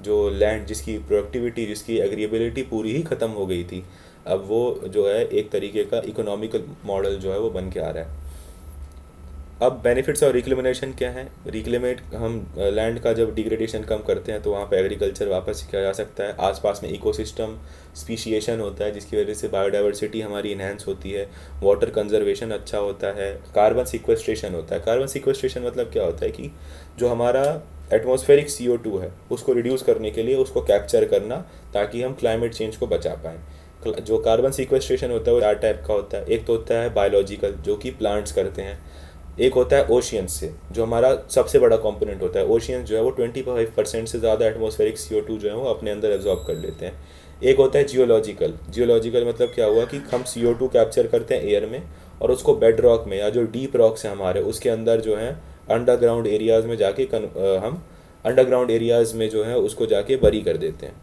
जो लैंड जिसकी प्रोडक्टिविटी, जिसकी एग्रीएबिलिटी पूरी ही ख़त्म हो गई थी, अब वो जो है एक तरीके का इकोनॉमिकल मॉडल जो है वो बन के आ रहा है। अब बेनिफिट्स और रिक्लेमेशन क्या है? रिक्लेमेट हम लैंड का जब डिग्रेडेशन कम करते हैं तो वहाँ पे एग्रीकल्चर वापस किया जा सकता है, आसपास में इकोसिस्टम स्पीशिएशन होता है जिसकी वजह से बायोडाइवर्सिटी हमारी इन्हेंस होती है, वाटर कंजर्वेशन अच्छा होता है, कार्बन सिक्वेस्ट्रेशन होता है। कार्बन सिक्वेस्ट्रेशन मतलब क्या होता है कि जो हमारा एटमॉस्फेरिक CO2 है उसको रिड्यूस करने के लिए उसको कैप्चर करना, ताकि हम क्लाइमेट चेंज को बचा पाएँ। जो कार्बन सिक्वेस्ट्रेशन होता है वो चार टाइप का होता है। एक तो होता है बायोलॉजिकल, जो कि प्लांट्स करते हैं। एक होता है ओशियंस से, जो हमारा सबसे बड़ा कंपोनेंट होता है। ओशियंस जो है वो 25% से ज़्यादा एटमॉस्फेरिक CO2 जो है वो अपने अंदर एब्जॉर्ब कर लेते हैं। एक होता है जियोलॉजिकल। जियोलॉजिकल मतलब क्या हुआ कि हम CO2 कैप्चर करते हैं एयर में और उसको बेड रॉक में, या जो डीप रॉक्स हैं हमारे, उसके अंदर जो है अंडरग्राउंड एरियाज़ में जाके हम अंडरग्राउंड एरियाज़ में जो है उसको जाके बरी कर देते हैं।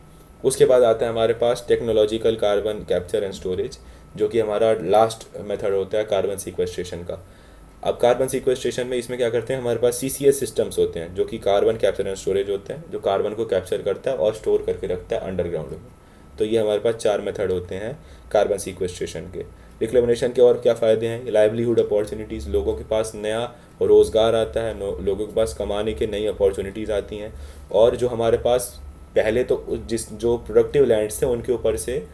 उसके बाद आता है हमारे पास technological carbon capture and storage, जो कि हमारा लास्ट मेथड होता है कार्बन सिक्वेस्ट्रेशन का। अब कार्बन सिक्वेस्ट्रेशन में इसमें क्या करते हैं, हमारे पास CCS सिस्टम्स होते हैं जो कि कार्बन कैप्चर एंड स्टोरेज होते हैं, जो कार्बन को कैप्चर करता है और स्टोर करके रखता है अंडरग्राउंड में। तो ये हमारे पास चार मेथड होते हैं कार्बन सिक्वेस्ट्रेशन के। रिक्लेमेशन के और क्या फ़ायदे हैं? लाइवलीहुड अपॉर्चुनिटीज़, लोगों के पास नया रोज़गार आता है, लोगों के पास कमाने के नई अपॉर्चुनिटीज़ आती हैं। और जो हमारे पास पहले तो जो प्रोडक्टिव लैंड्स थे उनके ऊपर से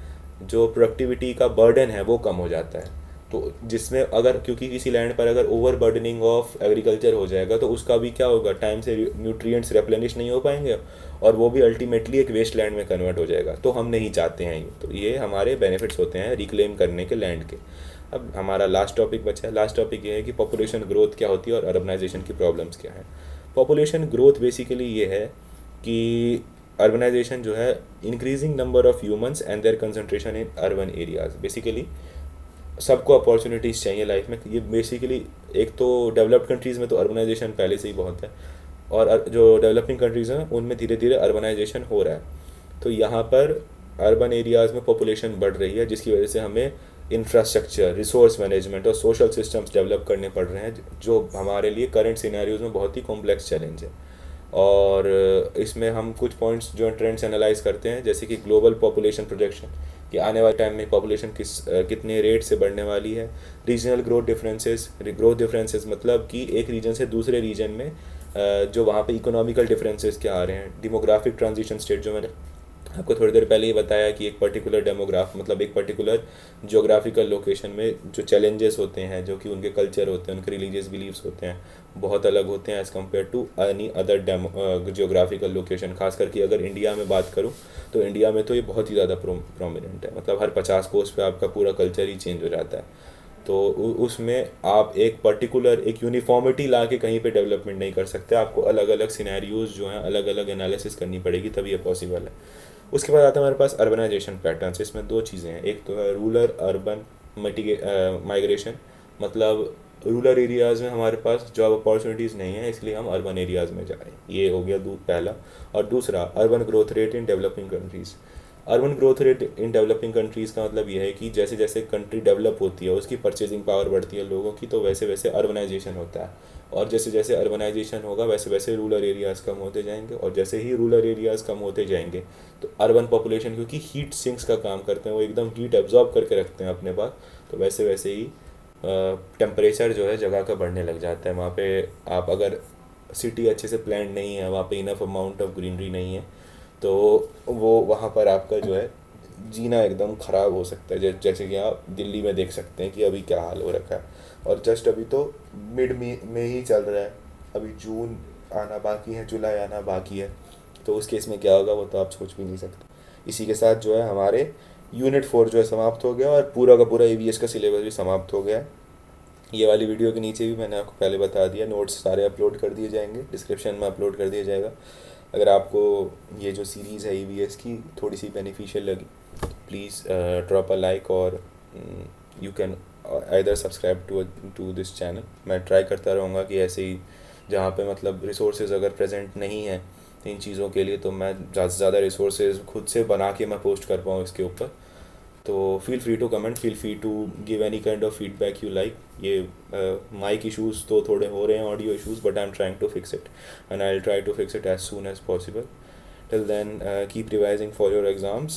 जो प्रोडक्टिविटी का बर्डन है वो कम हो जाता है। तो जिसमें अगर, क्योंकि किसी लैंड पर अगर ओवर बर्डनिंग ऑफ एग्रीकल्चर हो जाएगा तो उसका भी क्या होगा, टाइम से न्यूट्रिएंट्स रेप्लेनिश नहीं हो पाएंगे और वो भी अल्टीमेटली एक वेस्ट लैंड में कन्वर्ट हो जाएगा। तो हम नहीं चाहते हैं ये। तो ये हमारे बेनिफिट्स होते हैं रिक्लेम करने के लैंड के। अब हमारा लास्ट टॉपिक बचा है। लास्ट टॉपिक ये है कि पॉपुलेशन ग्रोथ क्या होती है और अर्बनाइजेशन की प्रॉब्लम्स क्या है। पॉपुलेशन ग्रोथ बेसिकली ये है कि अर्बनाइजेशन जो है, increasing number of humans and there concentration in urban areas. Basically सबको अपॉर्चुनिटीज़ चाहिए लाइफ में। ये बेसिकली, एक तो डेवलप्ड कंट्रीज़ में तो अर्बनाइजेशन पहले से ही बहुत है, और जो डेवलपिंग कंट्रीज़ हैं उनमें धीरे धीरे अर्बनाइजेशन हो रहा है। तो यहाँ पर अर्बन एरियाज़ में पॉपुलेशन बढ़ रही है, जिसकी वजह से हमें इंफ्रास्ट्रक्चर, रिसोर्स मैनेजमेंट और सोशल सिस्टम्स डेवलप करने पड़ रहे हैं, जो हमारे लिए करंट सिनेरियोज़ में बहुत ही कॉम्प्लेक्स चैलेंज है। और इसमें हम कुछ पॉइंट्स जो ट्रेंड्स एनालाइज करते हैं, जैसे कि ग्लोबल पॉपुलेशन प्रोजेक्शन, कि आने वाले टाइम में पॉपुलेशन कितने रेट से बढ़ने वाली है। रीजनल ग्रोथ डिफरेंसेस मतलब कि एक रीजन से दूसरे रीजन में जो वहाँ पे इकोनॉमिकल डिफरेंसेस क्या आ रहे हैं। डेमोग्राफिक ट्रांजिशन स्टेट, जो मैंने आपको थोड़ी देर पहले ही बताया कि एक पर्टिकुलर डेमोग्राफ मतलब एक पर्टिकुलर जोग्राफिकल लोकेशन में जो चैलेंजेस होते हैं, जो कि उनके कल्चर होते हैं, उनके रिलीजियस बिलीव्स होते हैं, बहुत अलग होते हैं as compare to any other geographical location. खास करके अगर इंडिया में बात करूँ तो इंडिया में तो ये बहुत ही ज़्यादा प्रोमिनेंट है। मतलब हर 50 कोस पे आपका पूरा कल्चर ही चेंज हो जाता है। तो उसमें आप एक पर्टिकुलर एक यूनिफॉर्मिटी ला के कहीं पे डेवलपमेंट नहीं कर सकते। आपको अलग अलग सिनेरियोज़ जो हैं, अलग अलग एनालिसिस करनी पड़ेगी, तभी ये पॉसिबल है। उसके बाद आता है हमारे पास अर्बनाइजेशन पैटर्न्स। इसमें दो चीज़ें हैं, एक तो है रूरल अर्बन माइग्रेशन, मतलब रूरल एरियाज़ में हमारे पास जॉब अपॉर्चुनिटीज़ नहीं है, इसलिए हम अर्बन एरियाज़ में जा रहे हैं। ये हो गया पहला। और दूसरा, urban growth rate in developing countries. Urban growth rate in developing countries का मतलब ये है कि जैसे जैसे कंट्री डेवलप होती है, उसकी परचेजिंग पावर बढ़ती है लोगों की, तो वैसे वैसे अर्बनाइजेशन होता है। और जैसे जैसे अर्बनाइजेशन होगा वैसे वैसे रूरल एरियाज़ कम होते जाएंगे, और जैसे ही रूरल एरियाज़ कम होते जाएंगे तो अर्बन पॉपुलेशन, क्योंकि हीट सिंक्स का काम करते हैं, वो एकदम हीट एब्जॉर्ब करके रखते हैं अपने पास, तो वैसे वैसे ही टेम्परेचर जो है जगह का बढ़ने लग जाता है। वहाँ पे आप अगर सिटी अच्छे से प्लान नहीं है, वहाँ पे इनफ अमाउंट ऑफ ग्रीनरी नहीं है, तो वो वहाँ पर आपका जो है जीना एकदम ख़राब हो सकता है। जैसे कि आप दिल्ली में देख सकते हैं कि अभी क्या हाल हो रखा है। और जस्ट अभी तो मिड में ही चल रहा है, अभी जून आना बाकी है, जुलाई आना बाकी है, तो उस केस में क्या होगा वो तो आप सोच भी नहीं सकते। इसी के साथ जो है हमारे यूनिट 4 जो है समाप्त हो गया, और पूरा का पूरा EVS का सिलेबस भी समाप्त हो गया है। ये वाली वीडियो के नीचे भी मैंने आपको पहले बता दिया, नोट्स सारे अपलोड कर दिए जाएंगे, डिस्क्रिप्शन में अपलोड कर दिया जाएगा। अगर आपको ये जो सीरीज़ है EVS की थोड़ी सी बेनिफिशियल लगी, प्लीज़ ड्रॉप अ लाइक, और you can either subscribe to this channel. मैं ट्राई करता रहूँगा कि ऐसे ही जहाँ पे मतलब रिसोर्सेज अगर प्रेजेंट नहीं है इन चीज़ों के लिए, तो मैं ज़्यादा से ज़्यादा रिसोर्सेज खुद से बना के मैं पोस्ट कर पाऊँ इसके ऊपर। तो feel free to comment, feel free to give any kind of feedback you like. ये माइक इशूज़ तो थोड़े हो रहे हैं, audio issues, but I am trying to fix it and I will try to fix it as soon as possible. Till then keep revising for your exams.